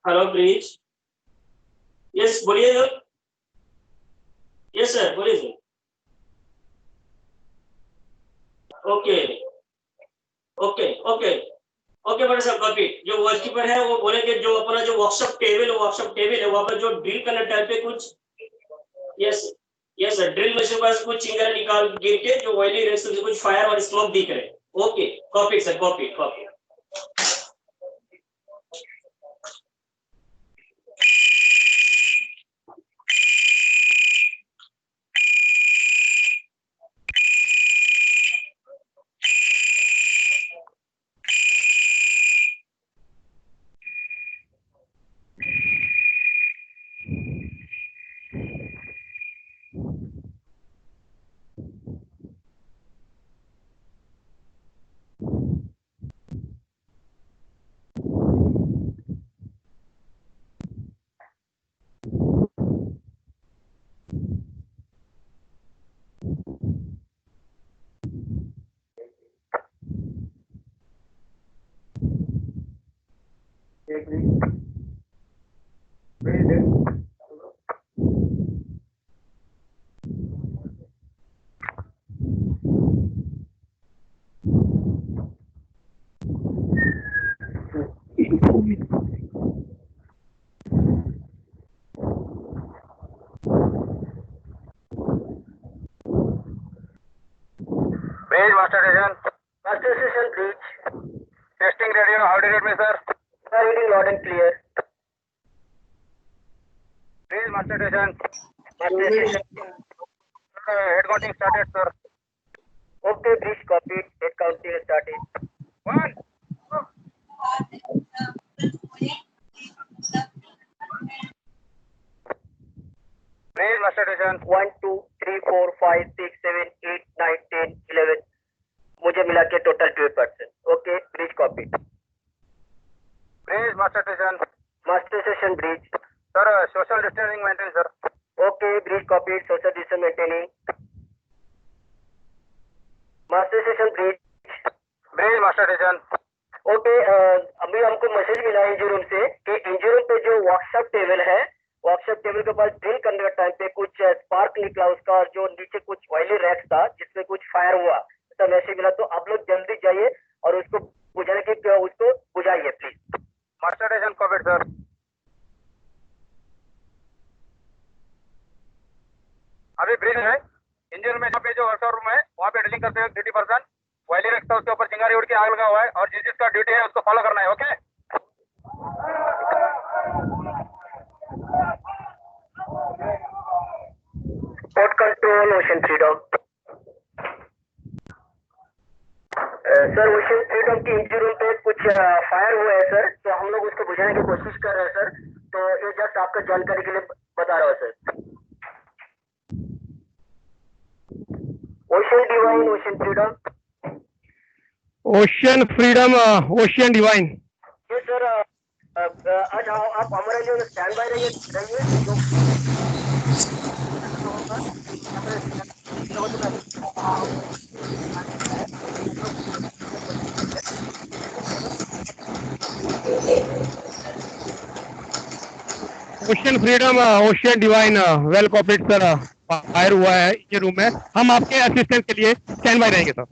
Hello bridge. Yes बोलिए sir. Yes sir बोलिए sir. Okay okay okay okay बड़े साहब कॉपी जो वर्क कीपर है वो बोलेंगे जो अपना जो वर्कशॉप टेबल है वहां पर जो ड्रिल करने टाइम पे कुछ। Yes yes sir drill machine के पास कुछ चिंगारी निकाल गिर के जो ऑयली रेस से कुछ फायर और स्मोक दिख रहे। Okay copy sir copy copy. Bridge master station. Master station bridge. Testing radio. How did it me, sir? Sir, reading loud and clear. Bridge master station. Master station. Head counting started, sir. Okay, bridge copied. Head counting started. 1, 2. Bridge master station. 1, 2, 3, 4, 5, 6, 7, 8, 9, 10, 11. मुझे मिला के total 12%. Okay bridge copy. Bridge master station bridge. Sir social distancing maintain sir. Okay bridge copy social distance maintaining. Master station bridge. Bridge master station. Okay अभी हमको message मिला है engine room से कि engine room पे जो workshop table है workshop table के पास ड्रिल करने के टाइम पे कुछ स्पार्क निकला उसका और जो नीचे कुछ ऑयली रैक्स था जिसमें कुछ फायर हुआ तो मैसेज मिला तो आप लोग जल्दी जाइए और उसको बुझाने की उसको बुझाइए please. Master station copied sir. अभी ब्रिज है इंजन में जहाँ पे जो वर्कशॉप रूम है वहाँ पे ड्रिलिंग करते हैं 30%। ऑयली रैक्स था उसके ऊपर चिंगारी उड़ के आग लगा हुआ है और जिस जिसका ड्यूटी है उसको फॉलो करना है। Okay port control ocean freedom. Sir ocean freedom की इंजन रूम पे कुछ फायर हुआ है सर तो हम लोग उसको बुझाने की कोशिश कर रहे हैं सर तो ये जस्ट आपका जानकारी के लिए बता रहा हूँ sir. Ocean divine ocean freedom. Ocean freedom ocean divine. ये सर आज आप हमारे लिए स्टैंड बाय रहिए जो ocean freedom ocean divine well cooperate sir. Fire हुआ है ये रूम में, हम आपके असिस्टेंस के लिए स्टैंड बाय रहेंगे sir.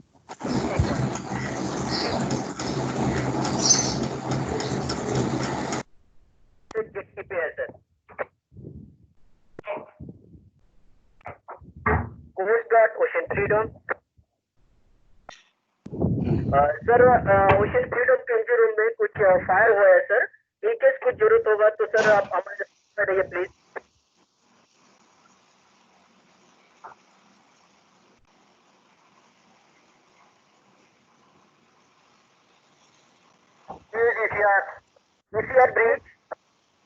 Coast guard ocean freedom. Sir ocean freedom के इंजन रूम में कुछ फायर हुआ है सर इन केस कुछ जरूरत होगा तो सर आप हमारे साथ रहिए please. ECR bridge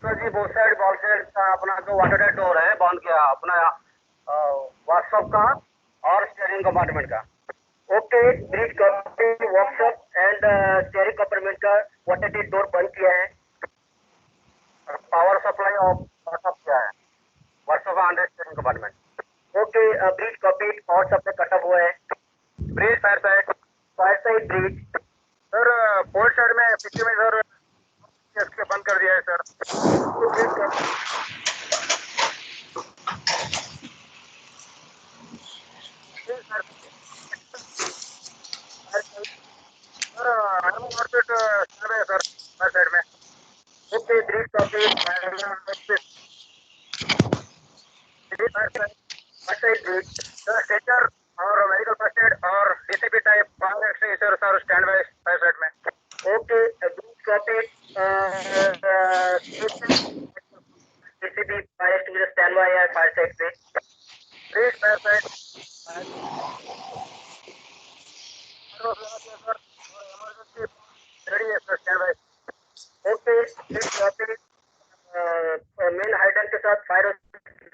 sir ji both side ball side अपना जो वाटर डोर है बंद किया अपना वर्कशॉप का और स्टीयरिंग कंपार्टमेंट का। Okay bridge workshop and steering compartment का वाटर डोर बंद किया है। पावर सप्लाई ऑफ किया है workshop under steering compartment. Okay bridge copy power supply cut off हुआ है। Bridge fire side bridge sir port side में पीछे में सर इसके बंद कर दिया है सर। तो bridge copy sir army market stand है सर हर साइड में। ओके ब्रीच कॉपी स्ट्रेचर और मेडिकल फर्स्ट एड और DCP type fire extinguisher sir stand by fire side में। Okay breach copy DCP fire extinguisher stand by है fire side पे। Bridge fire side sir और emergency ready है sir stand by. Okay breach copy main hydrant के साथ fire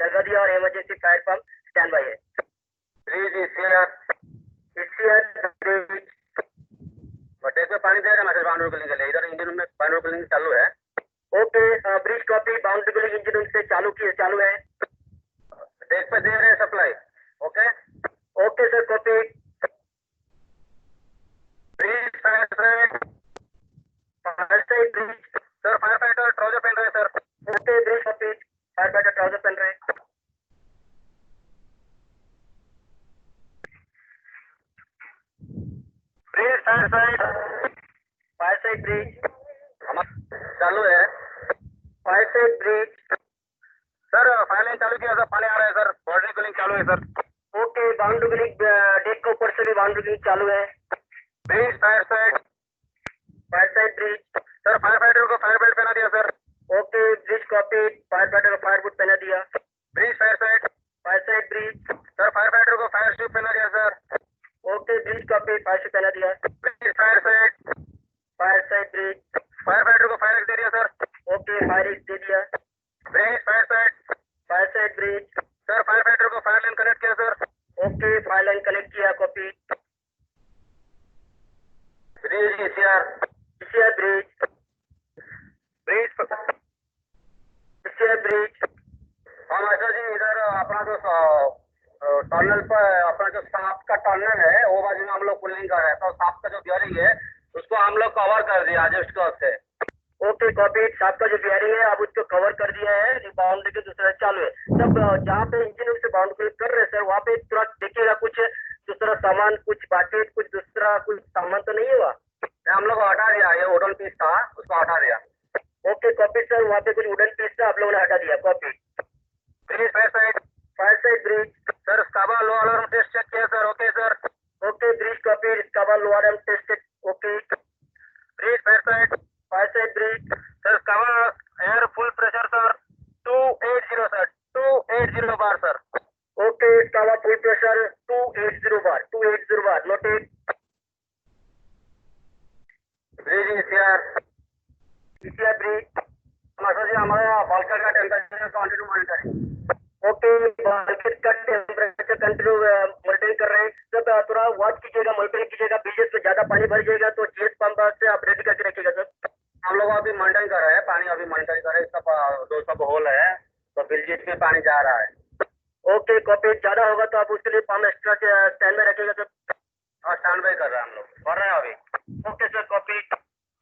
जगह दिया और emergency fire pump stand by है। बटेज में पानी दे रहा मैसेज बाउंड्री कूलिंग के लिए। इधर इंजन में बाउंड्री कूलिंग चालू है। Okay breach copy boundary cooling engine room से चालू है। डेक पे दे रहे हैं supply. Okay okay sir copy. Bridge fire side breach sir fire fighter trouser पहन रहे हैं sir. Okay breach copy fire fighter trouser पहन रहे हैं। ब्रीच फायर साइड ब्रीच चालू है। Fire side breach sir fire line चालू किया सर पानी आ रहा है सर बाउंड्री कूलिंग चालू है sir. Okay boundary cooling deck के ऊपर से भी बाउंड्री कूलिंग चालू है। Breach fire side breach sir fire fighter को फायर बेल्ट पहना दिया sir. Okay breach copy fire fighter को फायर बूट पहना दिया। Breach fire side breach sir fire fighter को फायर शूज पहना दिया sir. Okay breach copy fire shoes पहना दिया। Breach fire side breach fire fighter को फायर दे दिया सर। ओके फायर दे दिया। Breach fire side breach sir fire fighter को fire line connect किया sir. Okay fire line connect किया copy. Breach ECR breach हम अच्छा जी इधर अपना जो टनल पर अपना जो सांप का टनल है वो बाजू में हम लोग कूलिंग कर रहे हैं। तो सांप का जो बियरिंग है उसको हम लोग कवर कर दिया एडजस्ट करके। ओके कॉपी सांप का जो बियरिंग है अब उसको कवर कर दिया है। बाउंड्री के दूसरा चालू है। तब जहाँ पे इंजन से बाउंड्री कर रहे हैं सर वहाँ पे थोड़ा देखिएगा कुछ दूसरा सामान कुछ बाकी कुछ दूसरा कुछ सामान तो नहीं हुआ। हम लोग हटा दिया। ये वुडन पीस था उसको हटा दिया। ओके कॉपी सर वहाँ पे कुछ वुडन पीस था आप लोगों ने हटा दिया copy. Bridge fire side breach sir scuba low alarm test check किया sir. Okay sir okay breach copy scuba low alarm test check. Okay bridge fire side breach sir scuba air full pressure sir 280 sir 280 bar sir. Okay scuba full pressure 280 bar noted. Bridge ECR bridge जी हमारा bulkhead का temperature continue monitoring. Okay bulkhead का temperature continue monitoring कर रहे हैं। जब थोड़ा watch कीजिएगा मॉनिटरिंग कीजिएगा। बीजेस में ज्यादा पानी भर जाएगा तो जीएस पंप से आप रेडी करके रखिएगा सर। हम लोग अभी मॉनिटरिंग कर रहे हैं पानी अभी मॉनिटरिंग कर रहे हैं। इसका दो सब होल है तो बिल्जिट में पानी जा रहा है। ओके कॉपी ज्यादा होगा तो आप उसके लिए पंप एक्स्ट्रा स्टैंड में रखिएगा सर। और स्टैंड बाय कर रहे हैं हम लोग कर रहे हैं अभी। Okay sir copy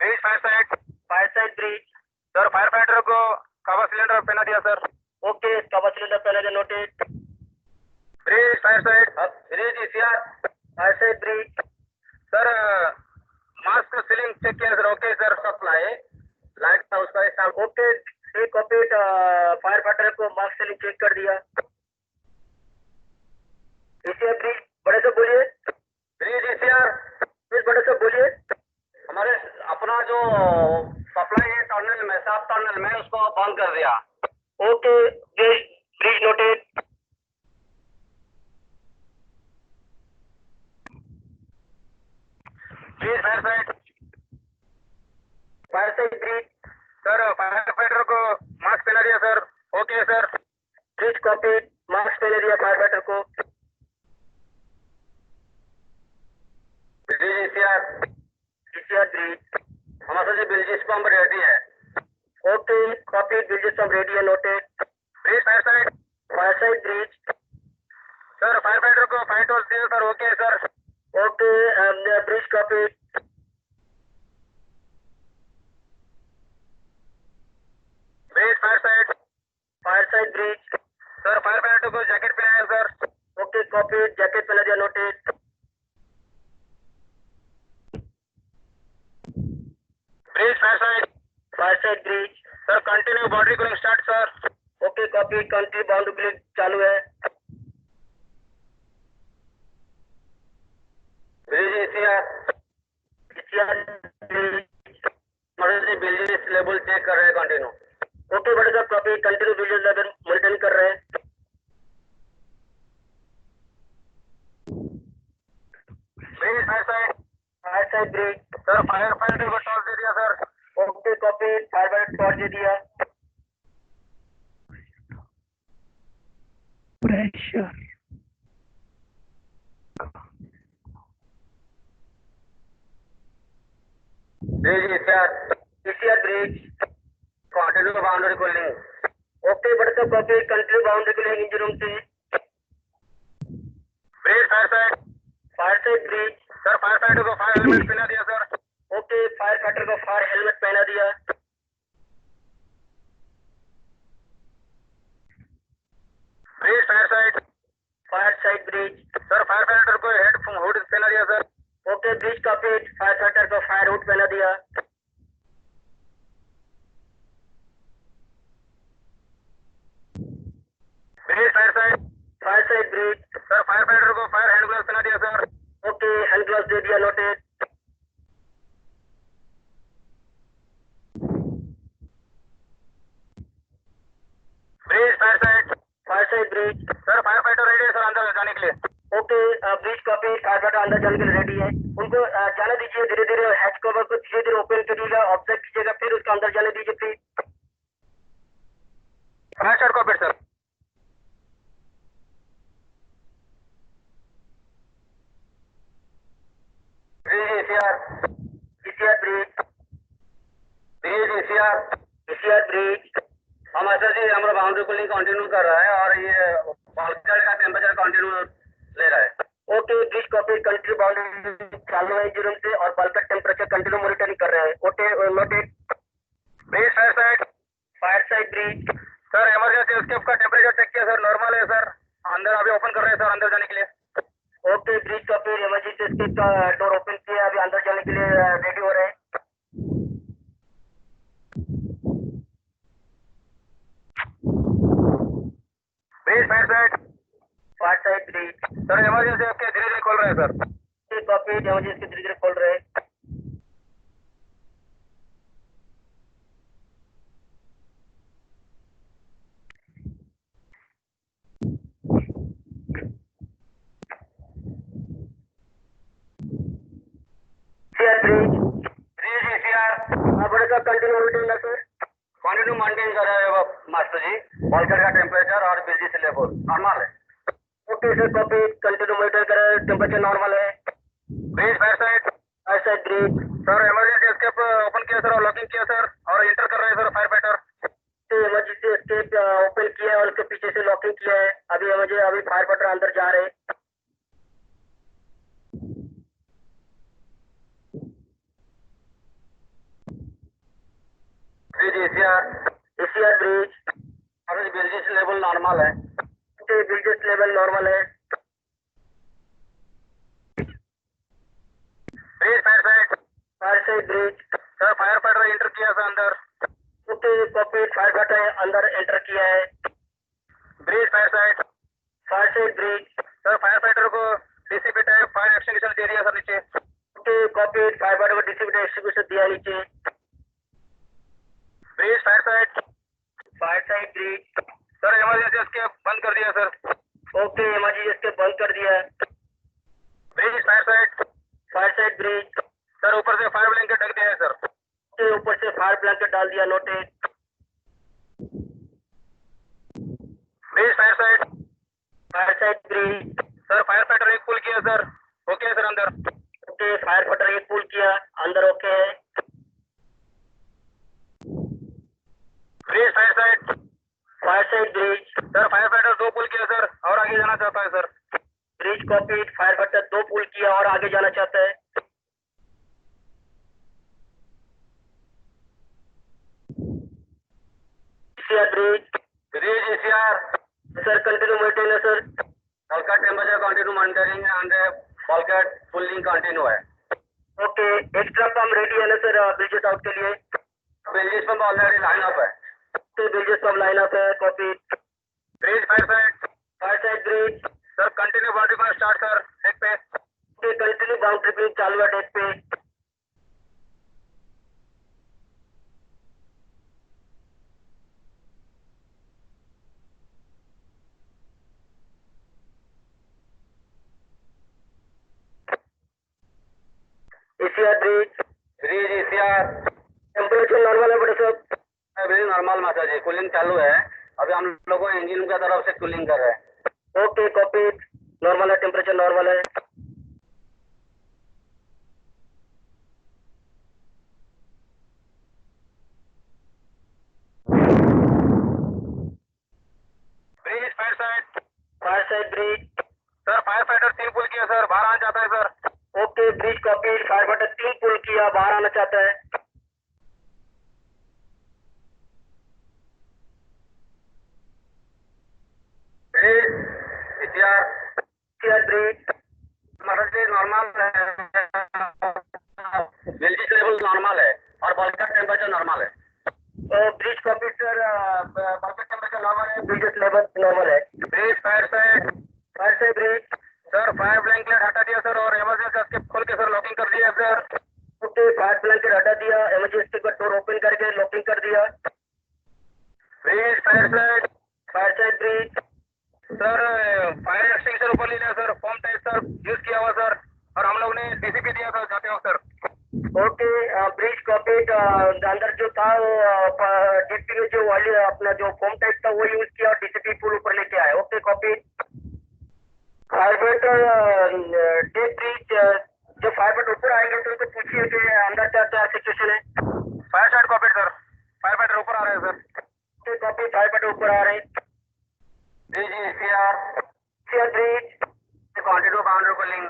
bridge fire side breach sir fire fighter को कवर सिलेंडर पहना दिया सर। ओके कवर सिलेंडर पहना दिया noted. Bridge fire side bridge ECR fire side breach sir mask sealing check किया sir. Okay sir supply light था उसका staff. Okay एक copy fire fighter को मास्क सीलिंग चेक कर दिया। ईसीआर ब्रीच बड़े से बोलिए। ब्रीच ईसीआर प्लीज बड़े से बोलिए। हमारे अपना जो सप्लाई है टनल में साफ टनल में उसको बंद कर दिया। Okay breach noted. Bridge fire side breach sir fire fighter को मास्क पहना दिया sir. Okay sir breach copy mask पहना दिया फायर फाइटर को। ब्रीच ईसीआर ब्रीच हमारा जी बिल्जिस पंप रेडी है। ओके कॉपी बिल्जिस पंप रेडी है noted. Bridge fire side breach sir fire fighter को फायर टॉस दिया sir. Okay sir okay breach copy copy jacket पहना दिया noted. Bridge fire side bridge sir continue boundary cooling start sir. Okay copy country boundary cooling चालू है। Bridge ECR business level check कर रहे हैं continue. Okay बड़े साहब copy continue visual level monitoring कर रहे हैं। Bridge fire side bridge sir fire fighter को टॉस दे दिया sir. Okay copy fire fighter torch दे दिया। Pressure bridge ECR bridge continue boundary cooling. Okay बड़े साहब copy continue boundary cooling engine room से। Bridge fire side bridge sir fire fighter को fire helmet पहना दिया सर। ओके फायर फाइटर को fire helmet पहना दिया। Bridge fire side bridge sir fire fighter को हेड हुड पहना दिया sir. Okay bridge copy fire fighter को फायर हुड पहना दिया। Bridge fire side bridge sir fire fighter को फायर हैंड ग्लव्स पहना दिया सर। ओके हैंड ग्लव्स दे दिया noted. Bridge fire side bridge sir fire fighter ready है sir अंदर जाने के लिए। Okay bridge copy fire fighter अंदर जाने के लिए रेडी है। उनको जाने दीजिए धीरे धीरे हैच कवर को धीरे धीरे ओपन करिएगा ऑब्जर्व कीजिएगा फिर उसको अंदर जाने दीजिए please. Fire shot copy sir. ECR bridge ECR bridge हम अच्छा जी हमारा बाउंड्री कूलिंग कंटिन्यू कर रहा है और ये बल्कड का टेम्परेचर कंटिन्यू ले रहा है। Okay bridge copy country boundary चालू है इंजन रूम से और बल्कड टेम्परेचर कंटिन्यू मॉनिटरिंग कर रहे हैं। Okay noted. Bridge fire side bridge sir emergency escape का टेम्परेचर चेक किया सर नॉर्मल है सर। अंदर अभी ओपन कर रहे हैं सर अंदर जाने के लिए। Okay bridge copy emergency escape का डोर ओपन किया अभी अंदर जाने के लिए रेडी हो रहे हैं। Bridge fire side bridge sir emergency escape धीरे धीरे खोल रहे हैं सर। कॉपी इमरजेंसी धीरे धीरे खोल रहे हैं। बड़े साहब कंटिन्यू मॉनिटरिंग है सर। कंटिन्यू मेंटेन कर रहे हैं मास्टर जी। बल्कड का टेम्परेचर और बिजली लेवल नॉर्मल है। Okay sir copy continue monitor करें टेम्परेचर नॉर्मल है। Bridge fire side bridge sir emergency escape open किया सर और लॉकिंग किया सर और एंटर कर रहे हैं sir fire fighter. Emergency escape open किया है और उसके पीछे से लॉकिंग किया है। अभी फायर फाइटर अंदर जा रहे हैं। ब्रिज इसीआर ब्रिज और बिजली लेवल नॉर्मल है। ओके बिजनेस लेवल नॉर्मल है। Bridge fire side bridge sir fire fighter enter किया सर अंदर। ओके कॉपी फायर फाइटर अंदर एंटर किया है। Bridge fire side bridge sir fire fighter को डीसीपी टाइप फायर एक्सटिंग्विशर दे दिया सर नीचे। ओके कॉपी फायर फाइटर को डिस्ट्रीब्यूटर एक्सटिंग्विशर दिया नीचे। Bridge fire side bridge sir emergency escape बंद कर दिया सर। ओके इमरजेंसी एस्केप बंद कर दिया है। Bridge fire side bridge sir ऊपर से फायर ब्लैंकेट ढक दिया है सर। के ऊपर से फायर ब्लैंकेट डाल दिया noted. Bridge fire side bridge sir fire fighter एक पुल किया सर। ओके सर अंदर। ओके फायर फाइटर एक पुल किया अंदर ओके है। Bridge fire side bridge sir fire fighter 2 पुल किया सर और आगे जाना चाहता है sir. Bridge copy fire fighter 2 पुल किया और आगे जाना चाहता है। ब्रिज सर कंटिन्यू मेंटेन है sir. bulkhead temperature continue monitoring and bulkhead cooling continue है. ओके, एक्स्ट्रा पंप रेडी है ना सर ब्रिजेस आउट के लिए? बिल्डिस पंप ऑलरेडी लाइन अप है. तो ब्रिजेस पंप लाइन अप है. Copy. Bridge fire side bridge sir continue boundary पर start sir deck पे. ओके, कंटिन्यू बाउंड्री पे चालू है डेक पे. ECR bridge ECR temperature normal है बड़े साहब. ब्रिज नॉर्मल माता जी कूलिंग चालू है. अभी हम लोग को इंजन की तरफ से कूलिंग कर रहे हैं. Okay, copy. नॉर्मल है, टेम्परेचर नॉर्मल है. Bridge fire side bridge. Sir fire fighter 3 पुल किया सर बाहर आना चाहता है sir. Okay, bridge copy. Fire fighter 3 पुल किया, बाहर आना चाहता है. ECR ब्रिज मतलब जी नॉर्मल है. बिल्डिस लेवल नॉर्मल है और बल्कहेड टेम्परेचर नॉर्मल है. Bridge copy sir. Bulkhead temperature normal है, ब्रिजेस लेवल नॉर्मल है. Bridge fire side bridge. Sir fire blanket हटा दिया सर और इमरजेंसी एस्केप खोल के सर लॉकिंग कर दिया सर. ओके, फायर ब्लैंकेट हटा दिया, इमरजेंसी का डोर ओपन करके लॉकिंग कर दिया. Bridge fire side bridge. Sir fire extinguisher ऊपर ले लिया sir. Form type sir use किया हुआ सर और हम लोग ने डीसीपी दिया सर जाते वक्त सर. Okay, bridge copy. अंदर जो था डीपी में जो वाली अपना जो फॉर्म टाइप था वो यूज किया और डीसीपी पुल ऊपर लेके आए. Okay, copy. फायर ब्रिज जो फायर ऊपर आएंगे तो उनको पूछिए कि अंदर क्या क्या सिचुएशन है. Fire side copy sir. Fire fighter ऊपर आ रहे हैं सर. Okay, copy. फायर ऊपर आ रहे हैं. Bridge ECR bridge continue boundary cooling.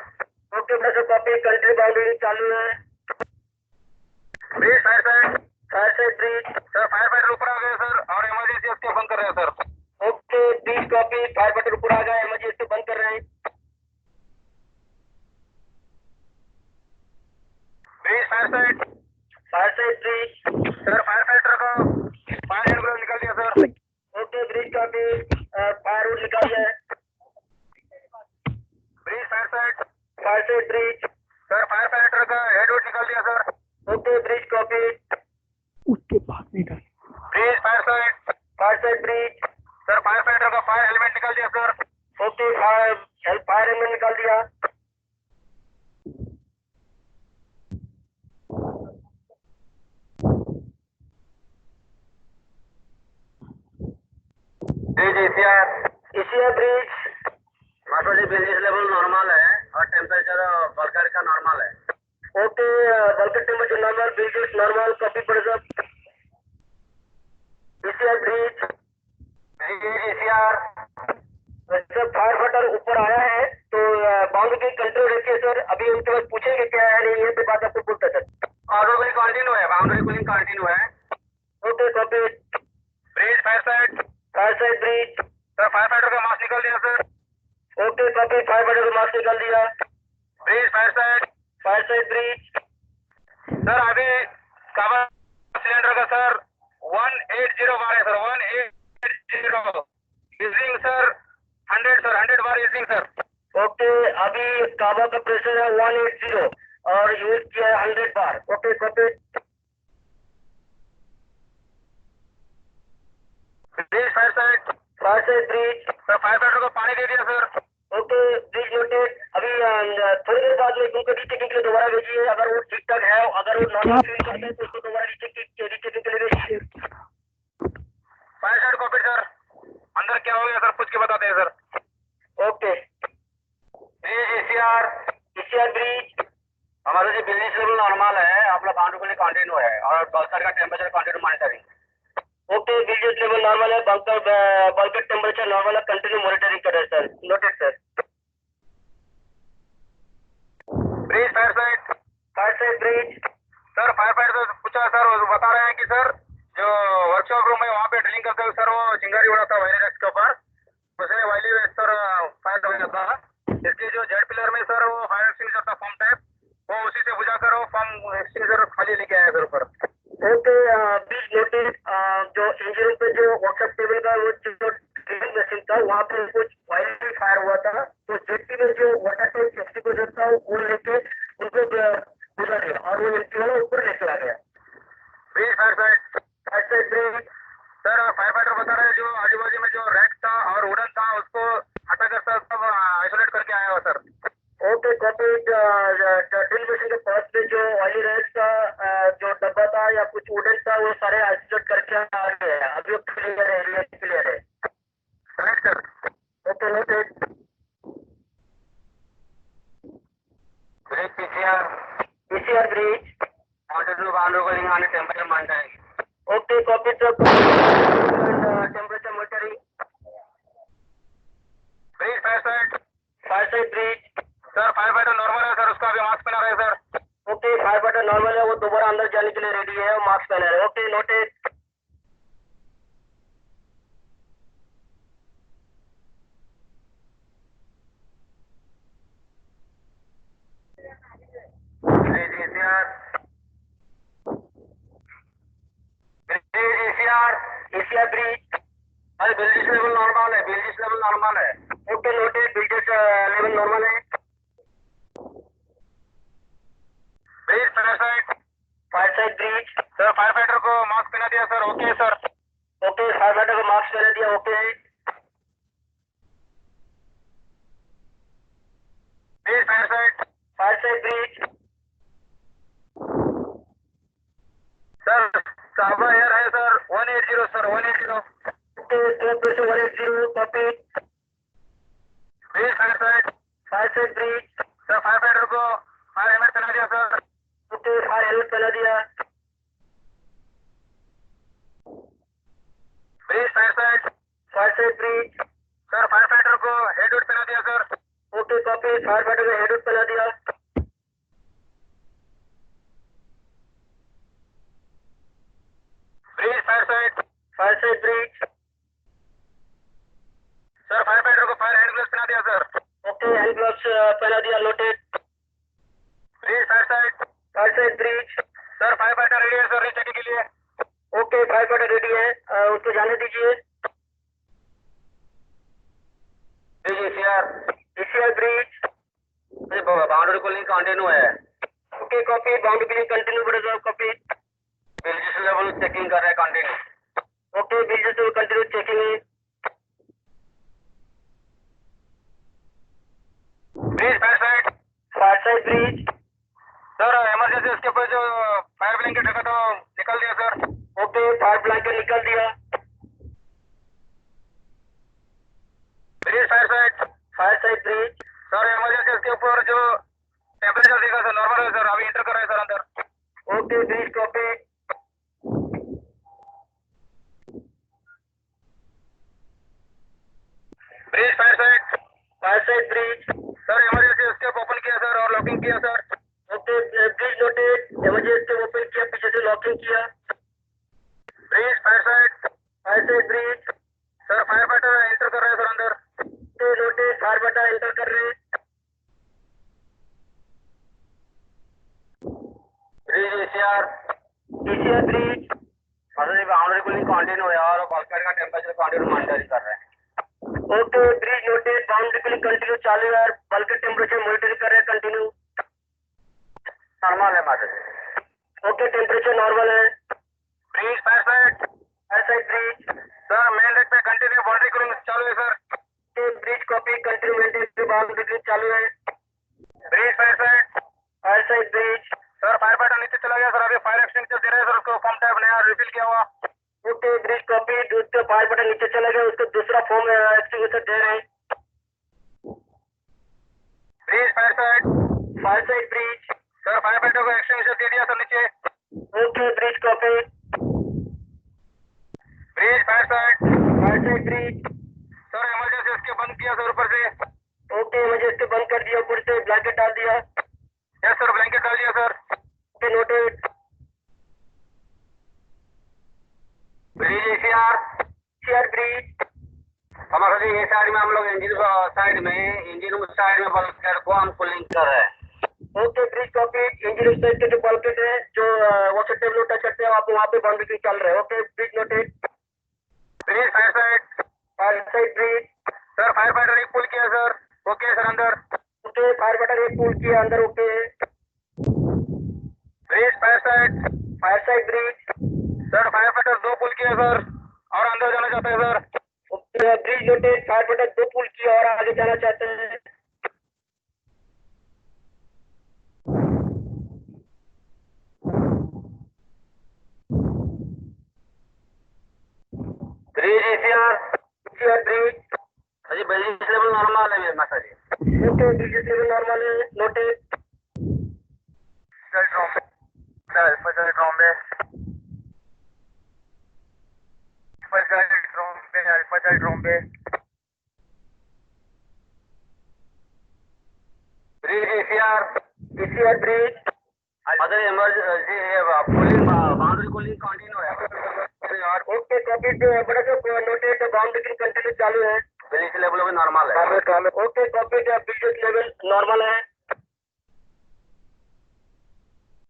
Okay, बस कॉपी. कंट्री बाउंड्री चालू है. Bridge fire side bridge. Sir fire fighter ऊपर आ गए सर और इमरजेंसी एस्केप बंद कर रहे हैं sir. Okay, bridge copy. Fire fighter ऊपर आ गया, इमरजेंसी बंद कर रहे हैं. Bridge fire side bridge sir fire fighter का फायर हैंड ग्लोव निकाल दिया sir. Okay, bridge copy. Fire would निकाल दिया है. Bridge fire side bridge. Sir fire fighter का हेडवुड निकाल दिया सर. Okay, bridge copy. उसके बाद नहीं डाल. Bridge fire side bridge. Sir fire fighter का फायर हेलमेट निकाल दिया सर. ओके, फायर हेलमेट निकाल दिया. Bridge ECR bridge. मास्टर जी बिल्डिस लेवल नॉर्मल है और टेम्परेचर बल्कहेड का नॉर्मल है. Okay, bulkhead temperature normal, bridges normal. Copy पड़ सब. Bridge. ECR sir fire fighter ऊपर आया है तो बाउंड्री की कंट्रोल रखिए सर. अभी उनके पास पूछेंगे क्या है नहीं, ये तो बात आपको बोलता सर. ऑर्डर कूलिंग कंटिन्यू है. बाउंड्री कूलिंग कंटिन्यू है. Okay, copy. Bridge fire side bridge. Sir fire fighter का मास्क निकाल दिया sir. Okay, copy. Fire fighter का मास्क निकाल दिया. Bridge fire side bridge. Sir अभी कवर सिलेंडर का सर 180 बार है सर. 180 using sir 100 sir. 100 बार यूजिंग सर. ओके, अभी काबा का प्रेशर है 180 और यूज किया है 100 bar. Okay, copy. Bridge fire side bridge. Sir fire fighter को पानी दे दिया सर. Okay, bridge noted. अभी थोड़ी देर बाद में उनको रीचेकिंग के लिए दोबारा भेजिए. अगर वो ठीक ठाक है, अगर वो नॉर्मल फील करते हैं तो उसको दोबारा रीचेकिंग के लिए भेजिए. Fire side copy sir. अंदर क्या हो गया सर पूछ के बताते हैं sir. Okay. Bridge ECR bridge. हमारा जो बिल्डिस लेवल नॉर्मल है अपना बाउंड्री कूलिंग कंटिन्यू है और बल्कहेड का temperature continue monitoring. Okay, bridges level normal है, बल्कहेड टेम्परेचर नॉर्मल है, कंटिन्यू मॉनिटरिंग कर रहे हैं sir. Noted sir. Bridge fire side bridge. Sir fire fighter पूछा सर वो बता रहे हैं कि सर जो वर्कशॉप रूम है वहाँ पे ड्रिलिंग करते हुए सर वो चिंगारी उड़ा था वायरलेस के ऊपर. उसने वायरलेस सर फायर हो गया था। इसके जो जेड पिलर में सर वो फायर एक्सटिंग्विशर था फॉर्म टाइप, वो उसी से बुझाकर वो फॉर्म एक्सटिंग्विशर खाली लेके आया सर ऊपर। ओके, प्लीज नोटिस, जो इंजन रूम पे जो वर्कशॉप टेबल का वो जो ड्रिलिंग मशीन था वहाँ पे कुछ ऑयल भी फायर हुआ था, तो जेटी में जो वाटर टैंक एक्सटिंग्विशर था वो लेके उनको बुझा दिया और वो एम्प्टी वाला ऊपर लेके आ गया। Bridge fire side bridge. Sir, fire fighter बता रहे हैं जो आजू बाजू में जो रैक था और वुडन था उसको हटाकर सर सब आइसोलेट करके आया हुआ sir. Okay, copy. Drill machine के पास में जो ऑयल रैक का जो डब्बा था या कुछ वुडन था वो सारे आइसोलेट करके आ गए हैं, अभी क्लियर है, एरिया क्लियर है। Right sir. Okay, noted. Bridge PCR PCR bridge. wanted to bound rolling on a temperature monitoring. Okay, copy sir. Temperature monitoring. Bridge fire side Fire side breach. Sir, fire fighter normal है sir, उसका अभी mask पहना रहे हैं sir. Okay, fire fighter normal है, वो दोबारा अंदर जाने के लिए रेडी है, मास्क पहना है। Okay, noted. Bridge ECR Asia bridge. अरे बिल्डिस लेवल नॉर्मल है, बिल्डिस लेवल नॉर्मल है। Okay, noted. Bilges level normal है। Bridge fire side fire side breach. Sir, fire fighter को मास्क पहना दिया sir. Okay sir. Okay, fire fighter को mask पहना दिया। Okay. Bridge fire side fire side breach. Sir, scuba air है sir 180 sir 180। Okay, stop pressure 180, copy. Bridge fire side fire side breach. Sir, fire fighter को fire helmet पहना दिया sir. Okay, fire helmet पहना दिया। Bridge fire side fire side breach. Sir, fire fighter को head hood पहना दिया sir. Okay, copy. Fire fighter को head पहना दिया। Bridge fire side fire side breach. Sir, fire fighter को फायर हैंड ग्लव्स पहना दिया सर। ओके, हैंड ग्लव्स पहना दिया। Noted. Breach fire side fire side breach. Sir, fire fighter ready है sir rechecking के लिए। ओके, फायर फाइटर रेडी है, उसको जाने दीजिए। Breach ECR ECR breach. Boundary cooling continue है। Okay, copy. Boundary billing continue बढ़ेगा, कॉपी। बिल्डिस लेवल चेकिंग कर रहे हैं continue. Okay, bilges level continue checking है। Bridge fire side fire side breach. Sir, emergency उसके ऊपर जो फायर ब्लैंकेट रखा था निकल दिया सर। ओके, फायर ब्लैंकेट निकल दिया। Bridge fire side fire side breach. Sir, emergency उसके ऊपर जो टेम्परेचर देखा सर नॉर्मल है सर, अभी इंटर कर रहे हैं सर अंदर। Okay, breach, copy. Bridge fire side fire side breach. Sir, emergency उसके ओपन किया सर और लॉकिंग किया sir. Okay, breach noted. Emergency open किया, पीछे से लॉकिंग किया। Bridge fire side fire side breach. Sir, fire fighter enter कर रहे हैं सर अंदर। Okay, noted. Fire fighter enter कर रहे हैं। Bridge ECR ECR breach. Boundary cooling continue है और बल्कट का टेम्परेचर कंटिन्यू मॉनिटरिंग कर रहे हैं। Okay, breach noted. Boundary billing continue चालू है, बल्कि टेम्परेचर मॉनिटरिंग कर रहे हैं कंटिन्यू। नॉर्मल है मात्र। ओके, टेम्परेचर नॉर्मल है। Bridge fire side fire side breach. Sir, main deck पे कंटिन्यू बाउंड्री कूलिंग चालू है sir. Okay, breach, copy. Continue maintain boundary billing चालू है। Bridge fire side fire side breach. Sir, fire fighter नीचे चला गया sir, अभी फायर एक्सटिंग्विशर दे रहे हैं सर उसको फॉर्म टाइप नया रिफिल किया हुआ। Okay, breach, copy. दूसरे फायर फाइटर नीचे चला गया, उसको दूसरा फॉर्म एक्सटिंग्विशर दे रहे हैं। Bridge fire side fire side breach. Sir, fire fighter को एक्सटिंग्विशर दे दिया सर नीचे। Okay, breach, copy. Bridge fire side fire side breach. Sir, emergency उसके बंद किया सर ऊपर से। ओके, मुझे इसको बंद कर दिया, ऊपर से ब्लैंकेट डाल दिया। यस सर, ब्लैंकेट डाल दिया sir. Okay, noted. Bridge ECR ECR breach. हमारा जी ये साइड में हम लोग इंजन साइड में इंजन उस साइड में बल्कहेड को हम पुलिंग कर रहे हैं। Okay bridge copy. इंजन उस साइड के जो बल्कहेड है जो वर्कशॉप टेबल टच करते हैं आप वहाँ पे बाउंड्री चल रहे हैं। Okay bridge noted. Bridge fire side bridge sir fire fighter एक पुल किया सर। ओके सर अंदर। ओके फायर फाइटर एक पुल किया अंदर। Okay bridge fire side bridge sir fire fighter 2 पुल किया सर और अंदर जाना चाहते हैं sir. Okay bridge noted. Fire fighter 2 पुल किया और आगे जाना चाहते हैं। Bridge ECR bridge. अजी ब्रिज लेवल नॉर्मल है माता जी। ओके ब्रिज लेवल नॉर्मल है। Noted. Bridge ECR bridge. Other emergency pulling boundary pulling continue है और ओके कॉपी। बड़ा जो नोटेड बाउंड्री कंटिन्यू चालू है। ब्रिज लेवल भी नॉर्मल है। Okay copy. Bridge level normal है।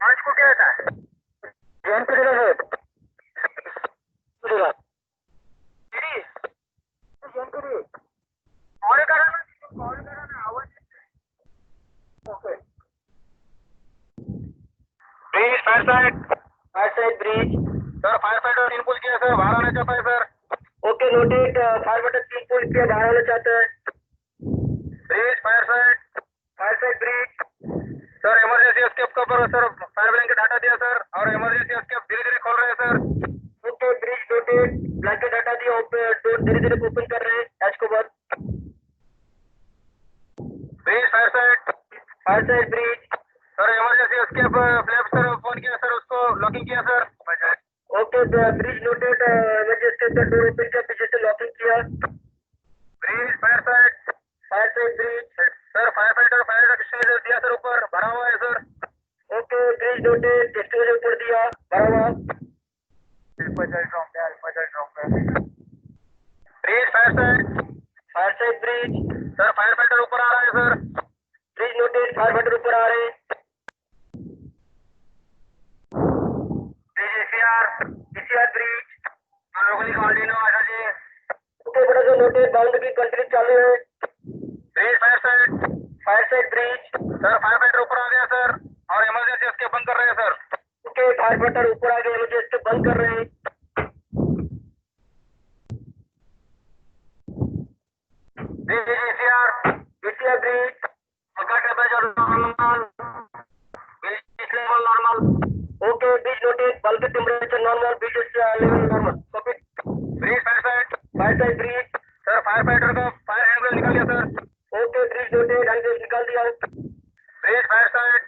आज को क्या था जैन करेगा है करेगा जैन करिए और करना आवाज। Okay bridge fire side bridge. Sir fire fighter 3 पुल किया सर बाहर आना चाहता है sir. Okay noted. Fire button 3 पुल किया बाहर आना चाहते हैं। Bridge fire side bridge. Sir emergency escape का पर सर फायर ब्लैंकेट हटा दिया सर और इमरजेंसी एस्केप धीरे धीरे खोल रहे हैं sir. Okay bridge noted. Blanket हटा दिया। डोर धीरे धीरे ओपन कर रहे हैं एज को बाद। Bridge fire side bridge. Sir emergency escape flap sir phone किया सर उसको लॉकिंग किया sir. Okay bridge noted. Emergency का डोर ओपन किया पीछे से लॉकिंग किया। Bridge fire side bridge. Sir fire fighter fire extinguisher दिया सर ऊपर भरा हुआ है sir. Okay bridge noted. Extinguisher ऊपर दिया भरा हुआ। Bridge fire side bridge. Sir fire fighter ऊपर आ रहा है sir. Bridge noted. Fire fighter ऊपर आ रहे हैं। Bridge ECR bridge. हम लोगों ने कंटिन्यू आशा जी। ओके बड़ा जो नोटेड बाउंड्री कंटिन्यू चालू है। Bridge fire side bridge. Sir fire fighter ऊपर आ गया सर और इमरजेंसी एस्केप बंद कर रहे हैं सर। ओके फायर फाइटर ऊपर आ गए मुझे इसके बंद कर रहे हैं। Bridge ECR bridge. Temperature normal bridge level normal. Okay bridge noted. Bulk temperature normal. Bridge level normal. Copy. Bridge fire side bridge. Sir fire fighter का फायर हैंडल निकल गया sir. Okay bridge noted. Handle निकाल दिया। Bridge fire side